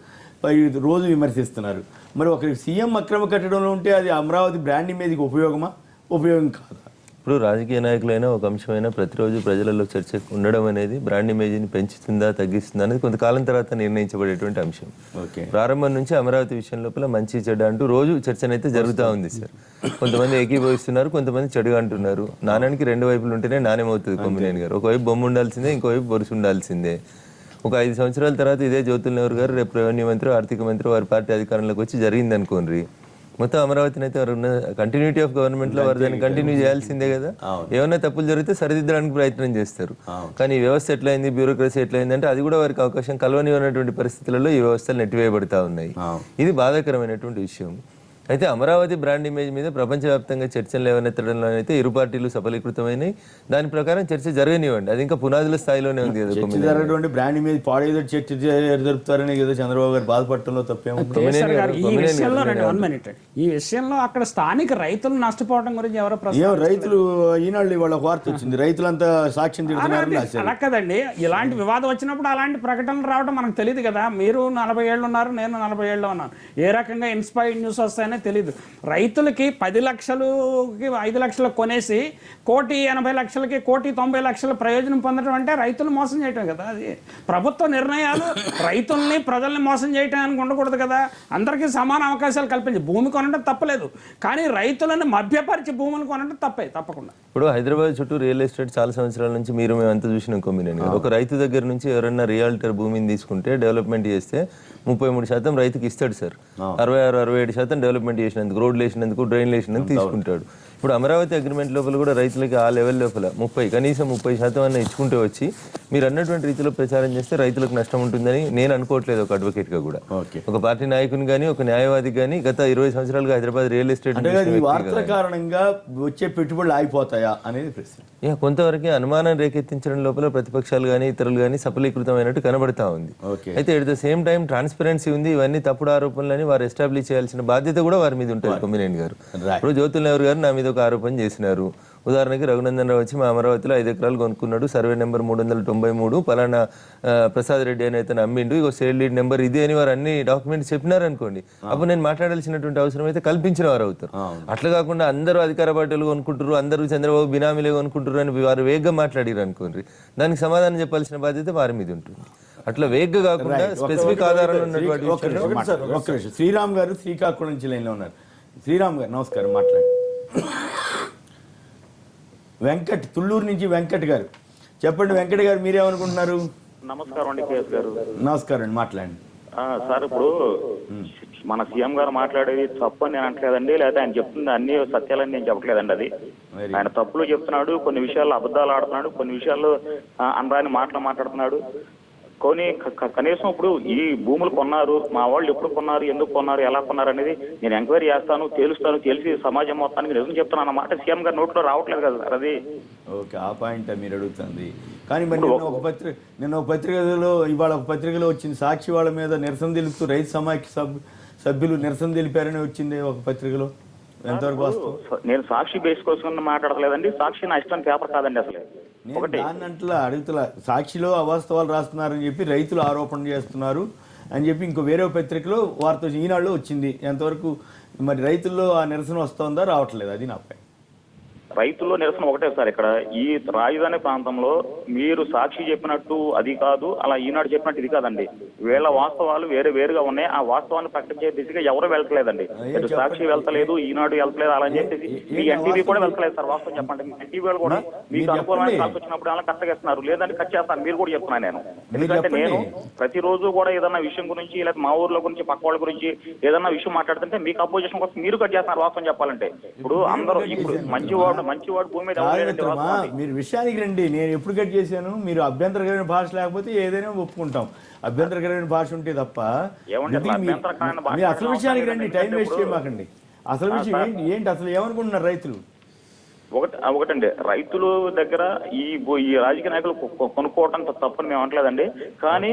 రోజు విమర్శిస్తున్నారు. మరి ఒక సీఎం అక్రమ కట్టడంలో ఉంటే అది అమరావతి బ్రాండ్ ఇమేజ్కి ఉపయోగమా, ఉపయోగం కాదా? ఇప్పుడు రాజకీయ నాయకులైనా ఒక అంశమైనా ప్రతిరోజు ప్రజలలో చర్చ ఉండడం అనేది బ్రాండ్ ఇమేజ్ని పెంచుతుందా, తగ్గిస్తుందా అనేది కొంతకాలం తర్వాత నిర్ణయించబడేటువంటి అంశం. ప్రారంభం నుంచి అమరావతి విషయం లోపల మంచి చెడ్డ అంటూ రోజు చర్చనైతే జరుగుతూ ఉంది సార్. కొంతమంది ఏకీభవిస్తున్నారు, కొంతమంది చెడుగా అంటున్నారు. నాణానికి 2 వైపులు ఉంటేనే నాణ్యం అవుతుంది. కొమ్మినేని గారు, ఒకవైపు బొమ్మ ఉండాల్సిందే, ఇంకోవైపు బొరుసు ఉండాల్సిందే. ఒక 5 సంవత్సరాల తర్వాత ఇదే జ్యోతుల్ నెహ్రూ గారు రేపు రెవెన్యూ మంత్రి, ఆర్థిక మంత్రి వారి పార్టీ అధికారంలోకి వచ్చి జరిగింది అనుకోండి, మొత్తం అమరావతిని అయితే వారు ఉన్న కంటిన్యూటీ ఆఫ్ గవర్నమెంట్ లో వారు దాన్ని కంటిన్యూ చేయాల్సిందే కదా. ఏమైనా తప్పులు జరిగితే సరిదిద్దడానికి ప్రయత్నం చేస్తారు. కానీ ఈ వ్యవస్థ ఎట్లయింది, బ్యూరోక్రసీ ఎట్లయింది అంటే అది కూడా వారికి అవకాశం కలవనివ్వనటువంటి పరిస్థితులలో ఈ వ్యవస్థలు నెట్టివేయబడతా ఉన్నాయి. ఇది బాధాకరమైనటువంటి విషయం. అయితే అమరావతి బ్రాండ్ ఇమేజ్ మీద ప్రపంచవ్యాప్తంగా చర్చలు లేవనెత్తడంలో అయితే ఇరు పార్టీలు సఫలీకృతమైనవి. దాని ప్రకారం చర్చ జరగనివ్వండి, అది ఇంకా పునాదుల స్థాయిలోనే ఉంది కదా. చర్చ జరగటువంటి బ్రాండ్ ఇమేజ్ పాడేదో చర్చ జరుపుతారని కదా చంద్రబాబు గారు బాధపడటంలో తప్పేమో. కేసీఆర్ గారు ఈ విషయంలో ఈ విషయంలో అక్కడ స్థానిక రైతులు నష్టపోవడం గురించి ఎవరో ఏం రైతులు ఈనాళ్ళు ఇవాళ వార్త వచ్చింది, రైతులంతా సాక్ష్యం తిడుతున్నారని రాశారు. అలా కదండి, ఇలాంటి వివాదం వచ్చినప్పుడు అలాంటి ప్రకటనలు రావడం మనకు తెలియదు కదా. మీరు 40 ఏళ్ళు ఉన్నారు, నేను 40 ఏళ్ళు ఉన్నాను. ఏ రకంగా ఇన్స్పైర్డ్ న్యూస్ వస్తాయనే తెలియదు. రైతులకి 10 లక్షలకి 5 లక్షలు కొనేసి 1,80,00,000కి 1,90,00,000 ప్రయోజనం పొందడం అంటే రైతులు మోసం చేయటం కదా. అది ప్రభుత్వ నిర్ణయాలు రైతుల్ని ప్రజల్ని మోసం చేయటానికి ఉండకూడదు కదా. అందరికీ సమాన అవకాశాలు కల్పించి భూమి కొనడం తప్పలేదు, కానీ రైతులను మభ్యపరిచి భూములు కొనడం తప్పకుండా. ఇప్పుడు హైదరాబాద్ చుట్టూ రియల్ ఎస్టేట్ చాలా సంవత్సరాల నుంచి మీరు మేము అంతా చూసిన కొమ్మినేని గారు, ఒక రైతు దగ్గర నుంచి ఎవరైనా రియాల్టర్ భూమిని తీసుకుంటే డెవలప్మెంట్ చేస్తే 33% రైతుకి ఇస్తాడు సార్. 66-67% డెవలప్మెంట్ చేసినందుకు, రోడ్లు వేసినందుకు, డ్రైన్లు వేసినందుకు తీసుకుంటాడు. ఇప్పుడు అమరావతి అగ్రిమెంట్ లోపల కూడా రైతులకి ఆ లెవెల్ లోపల కనీసం 30% అన్న ఇచ్చుకుంటే వచ్చి మీరు అన్నటువంటి రీతిలో ప్రచారం చేస్తే రైతులకు నష్టం ఉంటుందని నేను అనుకోవట్లేదు. ఒక అడ్వకేట్ గా కూడా, ఒక పార్టీ నాయకుని కానీ, ఒక న్యాయవాది కానీ గత 20 సంవత్సరాలుగా హైదరాబాద్ రియల్ ఎస్టేట్ వార్తల కారణంగా వచ్చే పెట్టుబడులు ఆగిపోతాయా అనేది ప్రశ్న. కొంతవరకు అనుమానం రేకెత్తించడం లోపల ప్రతిపక్షాలు కానీ ఇతరులు కానీ సఫలీకృతమైనట్టు కనబడతా ఉంది. అయితే at the same time transparency ఉంది. ఇవన్నీ తప్పుడు ఆరోపణలని వారు ఎస్టాబ్లిష్ చేయాల్సిన బాధ్యత కూడా వారి మీద ఉంటుంది. కొమ్మినేని గారు ఇప్పుడు జ్యోతుల్ నెహ్రూ గారు నా మీద ఒక ఆరోపణ చేసినారు. ఉదాహరణకి రఘునందన్ రావు వచ్చి మా అమరావతిలో 5 ఎకరాలు కొనుక్కున్నాడు, సర్వే నెంబర్ 393, పలానా ప్రసాద్ రెడ్డి అని అయితే అమ్మిండు, ఇగో సేల్ లీడ్ నెంబర్ ఇది అని వారు అన్ని డాక్యుమెంట్స్ చెప్పినారు అనుకోండి, అప్పుడు నేను మాట్లాడాల్సినటువంటి అవసరం అయితే కల్పించిన వారు అవుతారు. అట్లా కాకుండా అందరూ అధికార పార్టీలు కొనుక్కుంటారు, అందరూ చంద్రబాబు బినామీలే కొనుక్కుంటారు అని వారు వేగంగా మాట్లాడారు అనుకోండి, దానికి సమాధానం చెప్పాల్సిన బాధ్యత వారి మీద ఉంటుంది. అట్లా వేగంగా కాకుండా స్పెసిఫిక్ ఆధారాలు ఉన్నటువంటి. శ్రీరామ్ గారు శ్రీకాకుళం నుంచి లైన్లో ఉన్నారు. శ్రీరామ్ గారు నమస్కారం, మాట్లాడండి. వెంకట్ తుళ్ళూరు నుంచి వెంకట్ గారు చెప్పండి. వెంకట్ గారు మీరేమనుకుంటున్నారు? నమస్కారం అండి కేఎస్ గారు. నమస్కారం అండి, మాట్లాడండి. సార్ ఇప్పుడు మన సీఎం గారు మాట్లాడేది తప్పు అని నేను అంటలేదండి, లేదా ఆయన చెప్తుంది అన్ని సత్యాలని నేను చెప్పట్లేదండి. అది ఆయన తప్పులు చెప్తున్నాడు, కొన్ని విషయాల్లో అబద్ధాలు ఆడుతున్నాడు, కొన్ని విషయాల్లో అనరాని మాటలు మాట్లాడుతున్నాడు. కనీసం ఇప్పుడు ఈ భూములు కొన్నారు, మా వాళ్ళు ఎప్పుడు కొన్నారు, ఎందుకు కొన్నారు, ఎలా కొన్నారు అనేది నేను ఎంక్వైరీ చేస్తాను, తేలుస్తాను, తెలిసి సమాజం మొత్తానికి నిజం చెప్తాను అన్నమాట సీఎం గారి నోట్లో రావట్లేదు కదా సార్. అది ఓకే, ఆ పాయింట్ మీరు అడుగుతుంది. కానీ మరి నిన్న ఒక పత్రికలో ఇవాళ ఒక పత్రికలో వచ్చింది, సాక్షి వాళ్ళ మీద నిరసన తెలుపుతూ రైతు సమాఖ్య సభ్యులు నిరసన తెలిపారని వచ్చింది ఒక పత్రికలో. ఎంతవరకు వాస్తవం? నేను సాక్షి బేస్ కోసం మాట్లాడలేదండి, సాక్షి నా ఇష్టం పేపర్ కాదండి అసలు. దాన్నంట్లా అడుగుతున్నా, సాక్షిలో అవాస్తవాలు రాస్తున్నారని చెప్పి రైతులు ఆరోపణ చేస్తున్నారు అని చెప్పి ఇంకో వేరే పత్రికలో వార్త ఈనాడులో వచ్చింది. ఎంతవరకు మరి రైతుల్లో ఆ నిరసన వస్తుందా రావట్లేదు? అది నాపై రైతుల్లో నిరసన ఒకటే సార్. ఇక్కడ ఈ రాజధాని ప్రాంతంలో మీరు సాక్షి చెప్పినట్టు అది కాదు, అలా ఈనాడు చెప్పినట్టు ఇది కాదండి. వీళ్ళ వాస్తవాలు వేరుగా ఉన్నాయి. ఆ వాస్తవాన్ని ప్రకటించే దిశగా ఎవరు వెళ్తలేదండి. ఇటు సాక్షి వెళ్తలేదు, ఈనాడు వెళ్తలేదు, అలా చెప్పేసి మీ ఎన్టీవీ కూడా వెళ్తలేదు సార్. వాస్తవం చెప్పండి, మీ ఎన్టీవీ కూడా మీకు అనుకూలమైన కాల్స్ వచ్చినప్పుడు అలా కట్టగేస్తున్నారు, లేదంటే కట్ చేస్తాను మీరు కూడా చెప్తున్నాను నేను. ఎందుకంటే నేను ప్రతిరోజు కూడా ఏదన్నా విషయం గురించి, లేదా మా ఊర్ల గురించి, పక్క వాళ్ళ గురించి ఏదన్నా విషయం మాట్లాడుతుంటే మీకు అపోజిషన్ కోసం మీరు కట్ చేస్తున్నారు. వాస్తవం చెప్పాలంటే ఇప్పుడు అందరూ ఇప్పుడు మంచివాడు భూమి మీద మీరు విషయానికి రండి. నేను ఎప్పుడు కట్ చేశాను? మీరు అభ్యంతరకరమైన భాష లేకపోతే ఏదైనా ఒప్పుకుంటాం, అభ్యంతరకరమైన భాష ఉంటే తప్ప. మీరు అసలు విషయానికి రండి, టైం వేస్ట్ చేయమాకండి. అసలు విషయం ఏంటి? అసలు ఏమనుకుంటున్నారు రైతులు? ఒకటండి, రైతుల దగ్గర ఈ రాజకీయ నాయకులు కొనుక్కోవటం తప్పని మేము అనట్లేదండి. కానీ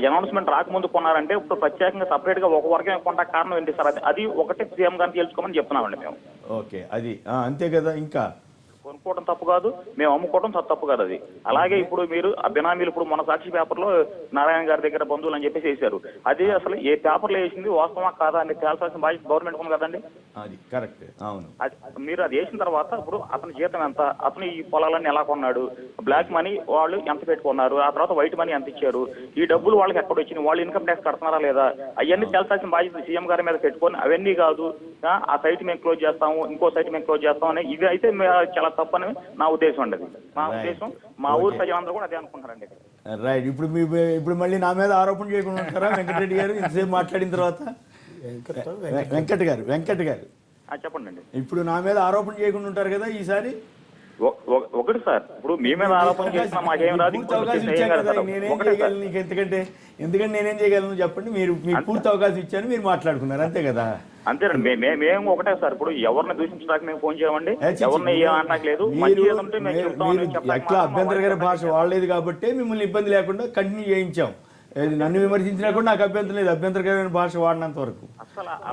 అనౌన్స్మెంట్ రాకముందు కొన్నారంటే ఇప్పుడు ప్రత్యేకంగా సపరేట్ గా ఒక వర్గం కొంటా కారణం ఏంటి సార్? అది ఒకటే సీఎం గారిని తెలుసుకోమని చెప్తున్నామండి మేము. ఓకే, అది అంతే కదా. ఇంకా కొనుక్కోవడం తప్పు కాదు, మేము అమ్ముకోవడం తప్పు కాదు. అది అలాగే ఇప్పుడు మీరు బినామీలు ఇప్పుడు మన సాక్షి పేపర్ లో నారాయణ గారి దగ్గర బంధువులు అని చెప్పేసి వేశారు. అది అసలు ఏ పేపర్లో వేసింది వాస్తవా కాదా అని తేల్చాల్సిన బాధ్యత గవర్నమెంట్ ఉంది కదండి. అది కరెక్ట్. అవును, మీరు అది వేసిన తర్వాత ఇప్పుడు అతని జీతం ఎంత, అతను ఈ పొలాలన్నీ ఎలా కొన్నాడు, బ్లాక్ మనీ వాళ్ళు ఎంత పెట్టుకున్నారు, ఆ తర్వాత వైట్ మనీ ఎంత ఇచ్చారు, ఈ డబ్బులు వాళ్ళకి ఎక్కడ వచ్చింది, వాళ్ళు ఇన్కమ్ ట్యాక్స్ కడుతున్నారా లేదా, అవన్నీ తేల్చాల్సిన బాధ్యత సీఎం గారి మీద పెట్టుకొని అవన్నీ కాదు ఆ సైట్ మేము క్లోజ్ చేస్తాము, ఇంకో సైట్ మేము క్లోజ్ చేస్తాం అని ఇది అయితే చాలా తప్పని నా ఉద్దేశం అండి. మా ఉద్దేశం, మా ఊరు ప్రజలందరూ కూడా అదే అనుకుంటారండి. రైట్. ఇప్పుడు మళ్ళీ నా మీద ఆరోపణ చేయకుండా ఉంటారా వెంకటరెడ్డి గారు ఇంతసేపు మాట్లాడిన తర్వాత? వెంకట్ గారు చెప్పండి అండి. ఇప్పుడు నా మీద ఆరోపణ చేయకుండా ఉంటారు కదా ఈసారి? ఒకటి సార్, ఇప్పుడు మీ మీద ఆరోపణ చేసినా మాకేం రాదు. నేనేం చేయగలను నీకు? ఎందుకంటే నేనేం చేయగలను చెప్పండి. మీరు పూర్తి అవకాశం ఇచ్చాను, మీరు మాట్లాడుకున్నారు, అంతే కదా. అంతేనండి. మేము ఒకటే సార్, ఇప్పుడు ఎవరిని దూషించడానికి మేము ఫోన్ చేయమండి, ఎవరిని అనడానికి లేదు. ఎట్లా అభ్యంతరకర భాష వాడలేదు కాబట్టి మిమ్మల్ని ఇబ్బంది లేకుండా కంటిన్యూ చేయించాం. నన్ను విమర్శించినా కూడా నాకు అభ్యంతరం లేదు, అభ్యంతరకరమైన భాష వాడినంత వరకు.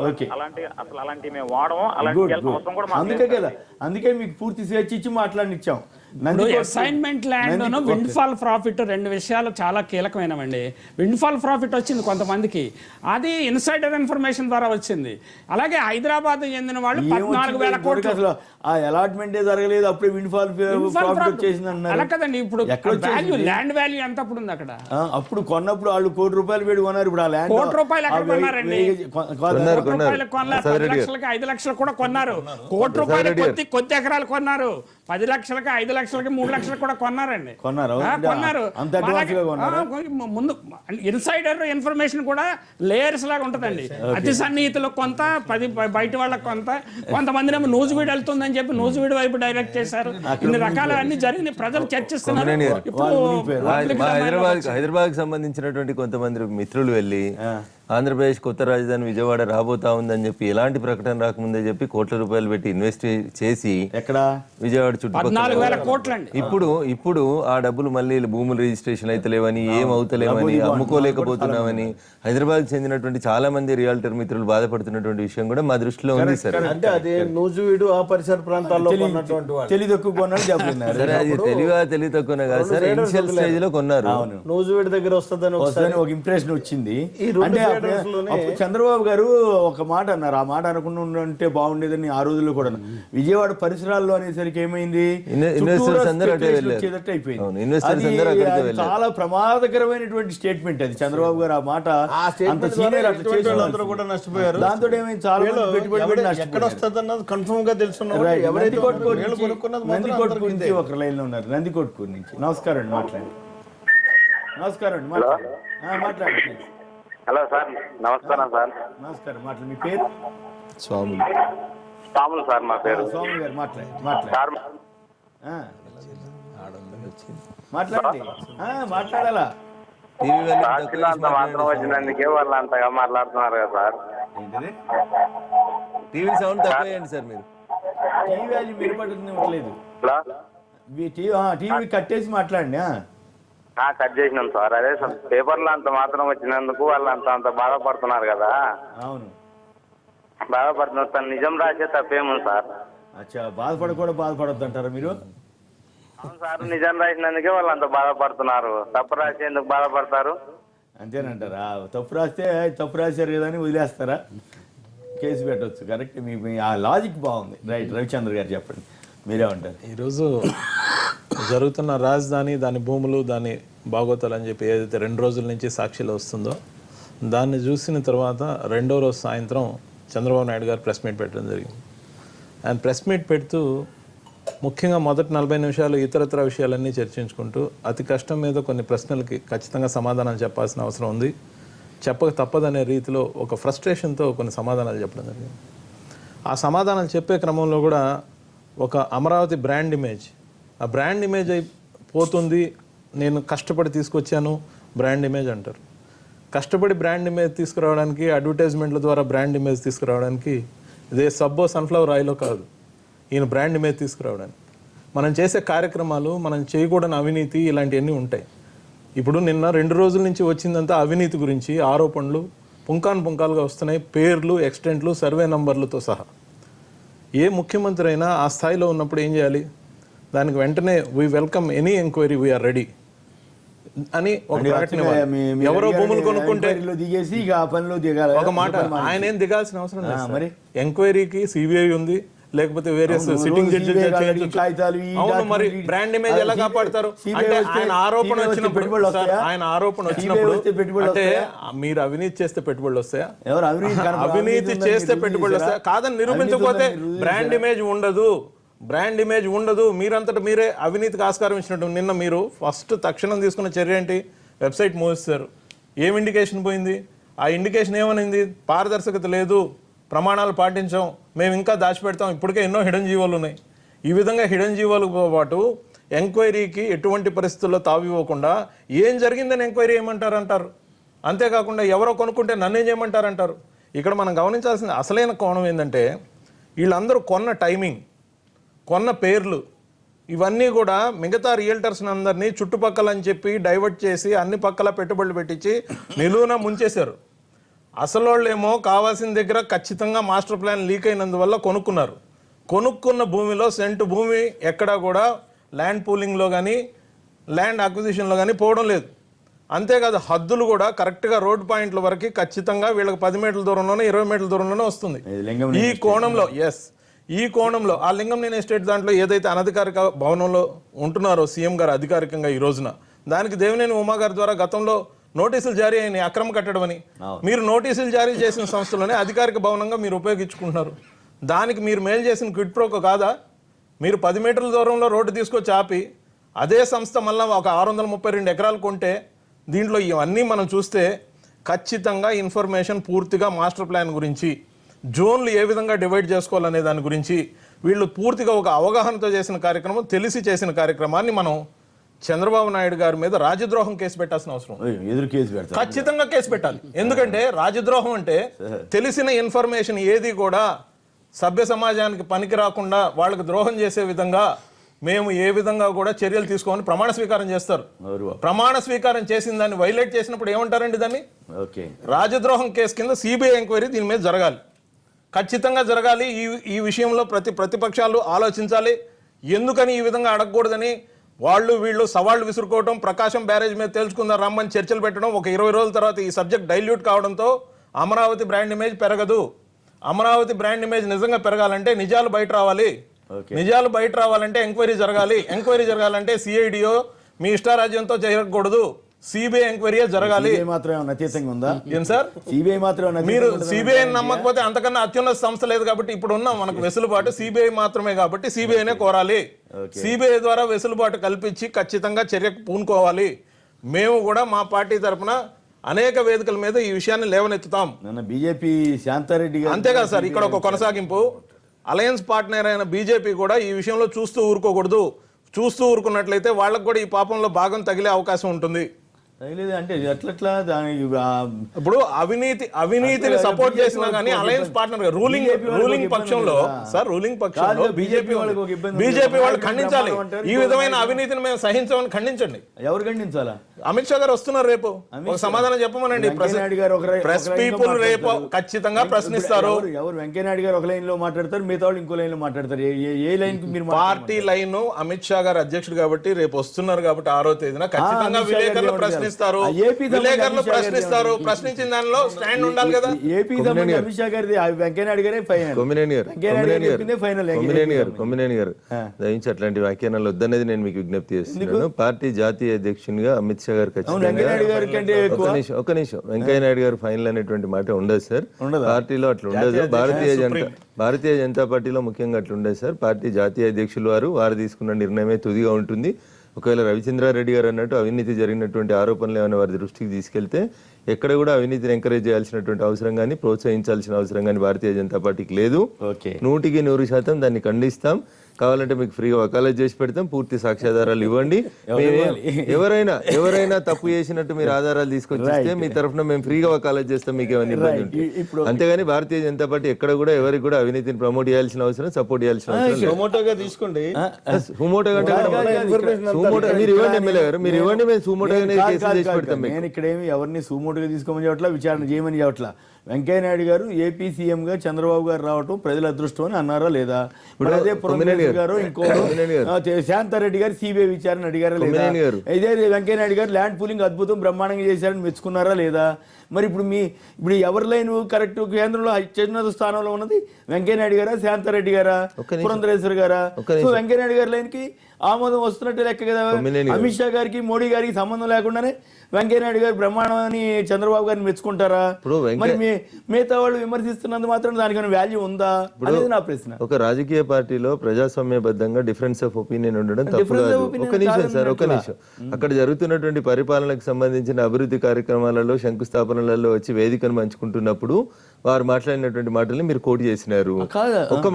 ఓకే, అందుకే కదా, అందుకే మీకు పూర్తి స్వేచ్ఛ ఇచ్చి మాట్లాడినిచ్చాం. Assignment land windfall profit రెండు విషయాలు చాలా కీలకమైనవండి. విండ్ ఫాల్ ప్రాఫిట్ వచ్చింది కొంతమందికి, అది ఇన్సైడర్ ఇన్ఫర్మేషన్ ద్వారా వచ్చింది. అలాగే హైదరాబాద్ చెందిన వాళ్ళు 14,000 కోట్లు అసలు ఆ అలాట్మెంట్ జరగలేదు, అప్పుడే విండ్ ఫాల్ ప్రాఫిట్ వచ్చేసింది అన్నారు. అలా కదండి, ఇప్పుడు వాల్యూ ల్యాండ్ వాల్యూ ఎంత అప్పుడు ఉంది అక్కడ. అప్పుడు కొన్నప్పుడు వాళ్ళు ₹1,00,00,000 పెట్టి కొన్నారు, ఇప్పుడు ఆ ల్యాండ్ ₹1,00,00,000 ఎక్కడ కొన్నారండి? ₹1,00,00,000 కొన్నారు, 10 లక్షలకి 5 లక్షలు కూడా కొన్నారు. ₹1,00,00,000 కొద్ది ఎకరాలు కొన్నారు, 10 లక్షలకి 5 లక్షలకి 3 లక్షలకు కూడా కొన్నారండి. కొన్నారు. ముందు ఇన్సైడర్ ఇన్ఫర్మేషన్ కూడా లేయర్స్ లాగా ఉంటుందండి. అతి సన్నిహితులకు కొంత, 10 బయట వాళ్ళకి కొంత, కొంతమంది ఏమో న్యూస్ వీడ్ వెళ్తుందని చెప్పి న్యూస్ వీడ్ వైపు డైరెక్ట్ చేశారు. ఇన్ని రకాలు అన్ని జరిగింది, ప్రజలు చర్చిస్తున్నారు. హైదరాబాద్ సంబంధించినటువంటి కొంతమంది మిత్రులు వెళ్ళి ఆంధ్రప్రదేశ్ కొత్త రాజధాని విజయవాడ రాబోతా ఉందని చెప్పి ఎలాంటి ప్రకటన రాకముందే చెప్పి ₹1,00,00,000 పెట్టి ఇన్వెస్ట్ చేసి ఎక్కడ విజయవాడ చుట్టుపక్కల ఇప్పుడు ఆ డబ్బులు మళ్ళీ భూముల రిజిస్ట్రేషన్ అయితే లేవని, ఏం అవుతలేవని, అమ్ముకోలేకపోతున్నామని హైదరాబాద్ చెందినటువంటి చాలా మంది రియాల్టర్ మిత్రులు బాధపడుతున్నటువంటి విషయం కూడా మా దృష్టిలో ఉంది సార్. అంటే అదే నూజువీడు ఆ పరిసర ప్రాంతాల్లో తెలివి తక్కువ కాదు సార్, ఇనిషియల్ స్టేజ్ లో కొన్నారు. నూజువీడు దగ్గర వస్తుందని ఒక ఇంప్రెషన్ వచ్చింది. అంటే అప్పుడు చంద్రబాబు గారు ఒక మాట అన్నారు, ఆ మాట అనకుండా ఉంటే బాగుండేదని ఆ రోజుల్లో కూడా. విజయవాడ పరిసరాల్లో అనేసరికి ఏమైంది, చాలా ప్రమాదకరమైనటువంటి స్టేట్మెంట్ అది. చంద్రబాబు గారు ఆ మాట అంత సీనియర్ అందరూ కూడా నష్టపోయారు. దాంతో ఏమైంది, చాలా పెట్టుబడి ఎక్కడ వస్తుంది అన్నది కన్ఫర్మ్ గా తెలుసున్నారు. నందికోట్ గురించి ఒక లైన్ లో ఉన్నారు, నందికోట్ నుంచి. నమస్కారం అండి, మాట్లాడండి. నమస్కారం అండి, మాట్లాడండి. హలో సార్, నమస్కారం సార్. నమస్కారం, మాట్లాడు. మీ పేరు? స్వాములు సార్ మా పేరు. స్వామి గారు మాట్లాడండి. మాట్లాడాలా? మాత్రం వచ్చినందుకే వాళ్ళు అంతగా మాట్లాడుతున్నారు కదా సార్. టీవీ సౌండ్ తక్కువేయండి సార్. మీరు టీవీ అది వినపడట్లేదు, టీవీ కట్టేసి మాట్లాడండి. కట్ చేసినాం సార్. అదే సార్, పేపర్లో అంత మాత్రం వచ్చినందుకు వాళ్ళు అంత బాధపడుతున్నారు కదా. అవును, బాధపడుతున్నారు సార్. నిజం రాసే తప్పేముంది సార్? అచ్చా, బాధపడొద్దు అంటారా మీరు? అవును సార్, నిజం రాసినందుకే వాళ్ళు అంత బాధపడుతున్నారు. తప్పు రాసి ఎందుకు బాధపడతారు? అంతేనంటారా? తప్పు రాశారు కదా అని వదిలేస్తారా? కేసు పెట్టవచ్చు. కరెక్ట్, మీ ఆ లాజిక్ బాగుంది. రైట్, రవిచంద్ర గారు చెప్పండి, మీరే ఉంటారు. ఈరోజు జరుగుతున్న రాజధాని, దాని భూములు, దాని బాగోతాలు అని చెప్పి ఏదైతే 2 రోజుల నుంచి సాక్షిలో వస్తుందో, దాన్ని చూసిన తర్వాత 2వ రోజు సాయంత్రం చంద్రబాబు నాయుడు గారు ప్రెస్ మీట్ పెట్టడం జరిగింది. ఆయన ప్రెస్ మీట్ పెడుతూ ముఖ్యంగా మొదటి 40 నిమిషాలు ఇతరత్ర విషయాలన్నీ చర్చించుకుంటూ అతి కష్టం మీద కొన్ని ప్రశ్నలకి ఖచ్చితంగా సమాధానం చెప్పాల్సిన అవసరం ఉంది, చెప్పక తప్పదనే రీతిలో ఒక ఫ్రస్ట్రేషన్తో కొన్ని సమాధానాలు చెప్పడం జరిగింది. ఆ సమాధానాలు చెప్పే క్రమంలో కూడా ఒక అమరావతి బ్రాండ్ ఇమేజ్, ఆ బ్రాండ్ ఇమేజ్ అయిపోతుంది, నేను కష్టపడి తీసుకొచ్చాను బ్రాండ్ ఇమేజ్ అంటారు. కష్టపడి బ్రాండ్ ఇమేజ్ తీసుకురావడానికి, అడ్వర్టైజ్మెంట్ల ద్వారా బ్రాండ్ ఇమేజ్ తీసుకురావడానికి ఇదే సబ్బో సన్ఫ్లవర్ ఆయిల్లో కాదు, ఈయన బ్రాండ్ ఇమేజ్ తీసుకురావడానికి. మనం చేసే కార్యక్రమాలు, మనం చేయకూడని అవినీతి, ఇలాంటివన్నీ ఉంటాయి. ఇప్పుడు నిన్న 2 రోజుల నుంచి వచ్చిందంతా అవినీతి గురించి ఆరోపణలు పుంకాలుగా వస్తున్నాయి, పేర్లు, ఎక్స్టెంట్లు, సర్వే నంబర్లతో సహా. ఏ ముఖ్యమంత్రి అయినా ఆ స్థాయిలో ఉన్నప్పుడు ఏం చేయాలి? దానికి వెంటనే we welcome any enquiry, we're ready అని ఒక ప్రకటన. ఎవరో భూములు కొనుక్కుంటే ఒక మాట, ఆయన ఏం దిగాల్సిన అవసరం లేదు. మరి ఎంక్వైరీకి సిబిఐ ఉంది, లేకపోతే వేరే సిట్టింగ్ జడ్జి. అవును, మరి బ్రాండ్ ఇమేజ్ ఎలా కాపాడతారు? అంటే ఆయన ఆరోపణ వచ్చినప్పుడు అంటే మీరు అవినీతి చేస్తే పెట్టుబడులు వస్తాయా? అవినీతి చేస్తే పెట్టుబడులు వస్తాయా? కాదని నిరూపించకపోతే బ్రాండ్ ఇమేజ్ ఉండదు. మీరంతటా మీరే అవినీతికి ఆస్కారం ఇచ్చినట్టు. నిన్న మీరు ఫస్ట్ తక్షణం తీసుకున్న చర్య ఏంటి? వెబ్సైట్ మూసేస్తారు. ఏం ఇండికేషన్ పోయింది? ఆ ఇండికేషన్ ఏమనింది? పారదర్శకత లేదు, ప్రమాణాలు పాటించాం, మేము ఇంకా దాచిపెడతాం. ఇప్పటికే ఎన్నో హిడెన్ జీవోలు ఉన్నాయి. ఈ విధంగా హిడెన్ జీవోలతో పాటు ఎంక్వైరీకి ఎటువంటి పరిస్థితుల్లో తావివ్వకుండా ఏం జరిగిందని ఎంక్వైరీ ఏమంటారంటారు. అంతేకాకుండా ఎవరో కొనుక్కుంటే నన్నేం చేయమంటారంటారు. ఇక్కడ మనం గమనించాల్సిన అసలైన కోణం ఏంటంటే వీళ్ళందరూ కొన్న టైమింగ్, కొన్న పేర్లు, ఇవన్నీ కూడా మిగతా రియల్టర్స్ అందరినీ చుట్టుపక్కల అని చెప్పి డైవర్ట్ చేసి అన్ని పక్కల పెట్టుబడులు పెట్టించి నిలువున ముంచేశారు. అసలు వాళ్ళేమో కావాల్సిన దగ్గర ఖచ్చితంగా మాస్టర్ ప్లాన్ లీక్ అయినందువల్ల కొనుక్కున్నారు. కొనుక్కున్న భూమిలో సెంటు భూమి ఎక్కడా కూడా ల్యాండ్ పూలింగ్లో కానీ ల్యాండ్ అక్విజిషన్లో కానీ పోవడం లేదు. అంతేకాదు హద్దులు కూడా కరెక్ట్గా రోడ్ పాయింట్ల వరకు ఖచ్చితంగా వీళ్ళకి 10 మీటర్ల దూరంలోనే 20 మీటర్ల దూరంలోనే వస్తుంది. ఈ కోణంలో ఈ కోణంలో ఆ లింగంనేని ఎస్టేట్ దాంట్లో ఏదైతే అనధికారిక భవనంలో ఉంటున్నారో సీఎం గారు అధికారికంగా ఈ రోజున, దానికి దేవినేని ఉమా గారి ద్వారా గతంలో నోటీసులు జారీ అయినాయి అక్రమ కట్టడం అని. మీరు నోటీసులు జారీ చేసిన సంస్థలోనే అధికారిక భవనంగా మీరు ఉపయోగించుకుంటున్నారు. దానికి మీరు మేలు చేసిన క్విడ్ ప్రోకో కాదా? మీరు 10 మీటర్ల దూరంలో రోడ్డు తీసుకొచ్చి ఆపి అదే సంస్థ మళ్ళీ ఒక 632 ఎకరాలు కొంటే దీంట్లో ఇవన్నీ మనం చూస్తే ఖచ్చితంగా ఇన్ఫర్మేషన్ పూర్తిగా మాస్టర్ ప్లాన్ గురించి, జోన్లు ఏ విధంగా డివైడ్ చేసుకోవాలనే దాని గురించి వీళ్ళు పూర్తిగా ఒక అవగాహనతో చేసిన కార్యక్రమం, తెలిసి చేసిన కార్యక్రమాన్ని మనం చంద్రబాబు నాయుడు గారి మీద రాజద్రోహం కేసు పెట్టాల్సిన అవసరం, ఖచ్చితంగా కేసు పెట్టాలి. ఎందుకంటే రాజద్రోహం అంటే తెలిసిన ఇన్ఫర్మేషన్ ఏది కూడా సభ్య సమాజానికి పనికి రాకుండా వాళ్ళకి ద్రోహం చేసే విధంగా మేము ఏ విధంగా కూడా చర్యలు తీసుకోమని ప్రమాణ స్వీకారం చేస్తారు. ప్రమాణ స్వీకారం చేసిన దాన్ని వైలేట్ చేసినప్పుడు ఏమంటారండి దాన్ని? రాజద్రోహం కేసు కింద సిబిఐ ఎంక్వైరీ దీని మీద జరగాలి, ఖచ్చితంగా జరగాలి. ఈ విషయంలో ప్రతిపక్షాలు ఆలోచించాలి. ఎందుకని ఈ విధంగా అడగకూడదని వీళ్ళు సవాళ్లు విసురుకోవడం, ప్రకాశం బ్యారేజ్ మీద తేల్చుకుందాం రమ్మని చర్చలు పెట్టడం, ఒక 20 రోజుల తర్వాత ఈ సబ్జెక్ట్ డైల్యూట్ కావడంతో అమరావతి బ్రాండ్ ఇమేజ్ పెరగదు. అమరావతి బ్రాండ్ ఇమేజ్ నిజంగా పెరగాలంటే నిజాలు బయట రావాలి. నిజాలు బయట రావాలంటే ఎంక్వైరీ జరగాలి. ఎంక్వైరీ జరగాలంటే సిఐడిఓ మీ ఇష్టారాజ్యంతో జరగకూడదు, సిబిఐ ఎంక్వైరీ జరగాలి. ఏం సార్ మీరు సిబిఐ నమ్మకపోతే అంతకన్నా అత్యున్నత సంస్థ లేదు కాబట్టి ఇప్పుడు ఉన్న మనకు వెసులుబాటు సిబిఐ మాత్రమే కాబట్టి సిబిఐనే కోరాలి. సిబిఐ ద్వారా వెసులుబాటు కల్పించి ఖచ్చితంగా చర్యకు పూనుకోవాలి. మేము కూడా మా పార్టీ తరఫున అనేక వేదికల మీద ఈ విషయాన్ని లేవనెత్తుతాం. బీజేపీ శాంతారెడ్డి అంతేకాదు సార్, ఇక్కడ ఒక కొనసాగింపు, అలయన్స్ పార్ట్నర్ అయిన బీజేపీ కూడా ఈ విషయంలో చూస్తూ ఊరుకోకూడదు. చూస్తూ ఊరుకున్నట్లయితే వాళ్ళకు కూడా ఈ పాపంలో భాగం తగిలే అవకాశం ఉంటుంది. అంటే ఎట్లా ఇప్పుడు అవినీతిని సపోర్ట్ చేసినా కానీ అలయన్స్ పార్ట్నర్ రూలింగ్ పక్షంలో బీజేపీ వాళ్ళు ఖండించాలి. ఈ విధమైన అవినీతిని మేము సహించమని ఖండించండి. ఎవరు ఖండించాలా? అమిత్ షా గారు వస్తున్నారు రేపు, ఒక సమాధానం చెప్పమనండి. ప్రెస్ పీపుల్ రేపు ఖచ్చితంగా ప్రశ్నిస్తారు. ఎవరు వెంకయ్యనాయుడు గారు ఒక లైన్ లో మాట్లాడతారు, మిగతా వాళ్ళు ఇంకో లైన్ లో మాట్లాడతారు. ఏ లైన్ మీరు పార్టీ లైన్ అమిత్ షా గారు అధ్యక్షుడు కాబట్టి రేపు వస్తున్నారు కాబట్టి 6వ తేదీన ఖచ్చితంగా విలేకరులు ప్రశ్నిస్తారు. విలేకరులు ప్రశ్నిస్తారు. ప్రశ్నించిన దానిలో స్టాండ్ ఉండాలి కదా. ఏపీ అమిత్ షా గారి వెంకయ్యనాయుడు గారే కొమ్మినేని గారు దయించి అట్లాంటి వ్యాఖ్యానాలు వద్దనేది నేను మీకు విజ్ఞప్తి చేస్తున్నాను. పార్టీ జాతీయ అధ్యక్షునిగా అమిత్ షా గారు ఒక నిమిషం వెంకయ్యనాయుడు గారు ఫైనల్ అనేటువంటి మాట ఉండదు సార్. పార్టీలో అట్లా ఉండదు. భారతీయ జనతా పార్టీలో ముఖ్యంగా అట్లా ఉండదు సార్. పార్టీ జాతీయ అధ్యక్షులు వారు తీసుకున్న నిర్ణయమే తుదిగా ఉంటుంది. ఒకవేళ రవిచంద్రారెడ్డి గారు అన్నట్టు అవినీతి జరిగినటువంటి ఆరోపణలు ఏమైనా వారి దృష్టికి తీసుకెళ్తే ఎక్కడ కూడా అవినీతిని ఎంకరేజ్ చేయాల్సినటువంటి అవసరం కానీ ప్రోత్సహించాల్సిన అవసరం కానీ భారతీయ జనతా పార్టీకి లేదు. 100% దాన్ని ఖండిస్తాం. కావాలంటే మీకు ఫ్రీగా వకాలత్ చేసి పెడతాం. పూర్తి సాక్ష్యాధారాలు ఇవ్వండి. ఎవరైనా తప్పు చేసినట్టు మీరు ఆధారాలు తీసుకొచ్చిస్తే మీ తరఫున మేము ఫ్రీగా వకాలత్ చేస్తాం. మీకు ఏమైనా ఇబ్బంది ఉంటే. అంతేగాని భారతీయ జనతా పార్టీ ఎక్కడ కూడా ఎవరికి కూడా అవినీతిని ప్రమోట్ చేయాల్సిన అవసరం, సపోర్ట్ చేయాల్సిన అవసరం తీసుకోండి. మీరు ఇవ్వండి ఎమ్మెల్యే గారు, మీరు ఇవ్వండి, మేము సుమోటోగానే కేసులు చేసి పెడతాం. నేను ఇక్కడేమి ఎవరిని సుమోటోగా తీసుకోమని చెప్పట్లా, విచారణ చేయమని చెప్పట్లా. వెంకయ్యనాయుడు గారు ఏపీ సీఎం గా చంద్రబాబు గారు రావటం ప్రజల అదృష్టం అని అన్నారా లేదా? అదే పురంధరేశ్వరి గారు ఇంకో శాంతారెడ్డి గారు సిబిఐ విచారణ అడిగారా లేదా? ఇదే వెంకయ్యనాయుడు గారు ల్యాండ్ పూలింగ్ అద్భుతం బ్రహ్మాండంగా చేశారని మెచ్చుకున్నారా లేదా? మరి ఇప్పుడు ఎవరి లైన్ కరెక్ట్? కేంద్రంలో అత్యున్నత స్థానంలో ఉన్నది వెంకయ్యనాయుడు గారా శాంతారెడ్డి గారా పురంధరేశ్వరి గారా? సో వెంకయ్యనాయుడు గారి లైన్ కి ఆమోదం వస్తున్నట్టు లెక్క కదా. అమిత్ షా గారికి మోడీ గారికి సంబంధం లేకుండానే వెంకయ్యనాయుడు గారు బ్రహ్మాండమని చంద్రబాబు గారిని మెచ్చుకుంటారా? మరి మిగతా వాళ్ళు విమర్శిస్తున్నందు మాత్రం దానికైనా వాల్యూ ఉందా అనేది నా ప్రశ్న. ఒక రాజకీయ పార్టీలో ప్రజాస్వామ్యబద్ధంగా డిఫరెన్స్ ఆఫ్ ఒపీనియన్ ఉండడం తప్పు కాదు. ఒక నిమిషం. అక్కడ జరుగుతున్నటువంటి పరిపాలనకు సంబంధించిన అభివృద్ధి కార్యక్రమాలలో శంకుస్థాపనలలో వచ్చి వేదికను పంచుకుంటున్నప్పుడు వారు మాట్లాడినటువంటి మాటల్ని మీరు కోట్ చేసినారు. ఒక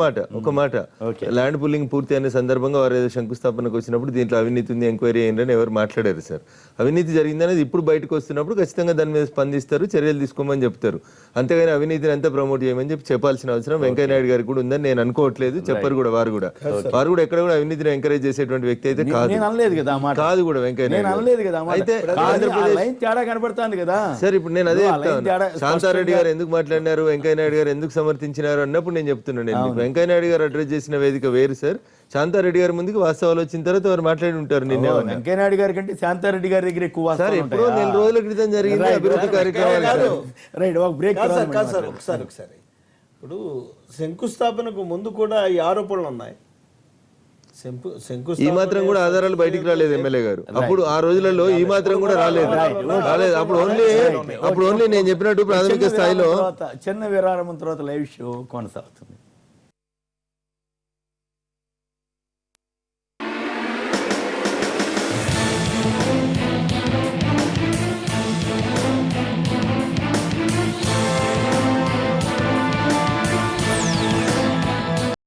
మాట ల్యాండ్ పుల్లింగ్ పూర్తి అయిన సందర్భంగా వారు ఏదో శంకుస్థాపన శంకుస్థాపనకు వచ్చినప్పుడు దీంట్లో అవినీతి ఉంది ఎంక్వైరీ అయ్యింది అని ఎవరు మాట్లాడారు సార్. అవినీతి జరిగిందనేది ఇప్పుడు బయటకు వస్తున్నప్పుడు ఖచ్చితంగా దాని మీద స్పందిస్తారు, చర్యలు తీసుకోమని చెప్తారు. అంతేగాని అవినీతిని ఎంత ప్రమోట్ చేయమని చెప్పాల్సిన అవసరం వెంకయ్యనాయుడు గారికి కూడా ఉందని నేను అనుకోవట్లేదు. చెప్పరు కూడా వారు కూడా ఎక్కడ కూడా అవినీతిని ఎంకరేజ్ చేసేటువంటి వ్యక్తి అయితే కాదు. నేను అనలేదు కదా ఆ మాట. కాదు కూడా వెంకయ్యనాయుడు అనలేదు కదా అయితే లైన్ తేడా కనబడుతుంది కదా సార్. ఇప్పుడు నేను అదే చెప్తాను, శాంతారెడ్డి గారు ఎందుకు మాట్లాడినారు, వెంకయ్యనాయుడు గారు ఎందుకు సమర్థించినారు అన్నప్పుడు నేను చెప్తున్నాను. వెంకయ్యనాయుడు గారు అడ్రస్ చేసిన వేదిక వేరు సార్. శాంతారెడ్డి గారి ముందుకు వాస్తవాలు వచ్చిన తర్వాత వారు మాట్లాడి ఉంటారు. నిన్నే వెంకయ్యనాయుడు గారి కంటే శాంతారెడ్డి గారి దగ్గర ఎక్కువ సార్. ఎప్పుడో 4 రోజుల క్రితం జరిగింది అభివృద్ధి కార్యక్రమాలు. రైట్, ఒక బ్రేక్. ఒకసారి ఇప్పుడు శంకుస్థాపనకు ముందు కూడా ఈ ఆరోపణలు ఉన్నాయి. ఈ మాత్రం కూడా ఆధారాలు బయటికి రాలేదు ఎమ్మెల్యే గారు. అప్పుడు ఆ రోజులలో ఈ మాత్రం కూడా రాలేదు. అప్పుడు ఓన్లీ నేను చెప్పినట్టు ప్రాథమిక స్థాయిలో. చిన్న విరామం తర్వాత లైవ్ షో కొనసాగుతుంది.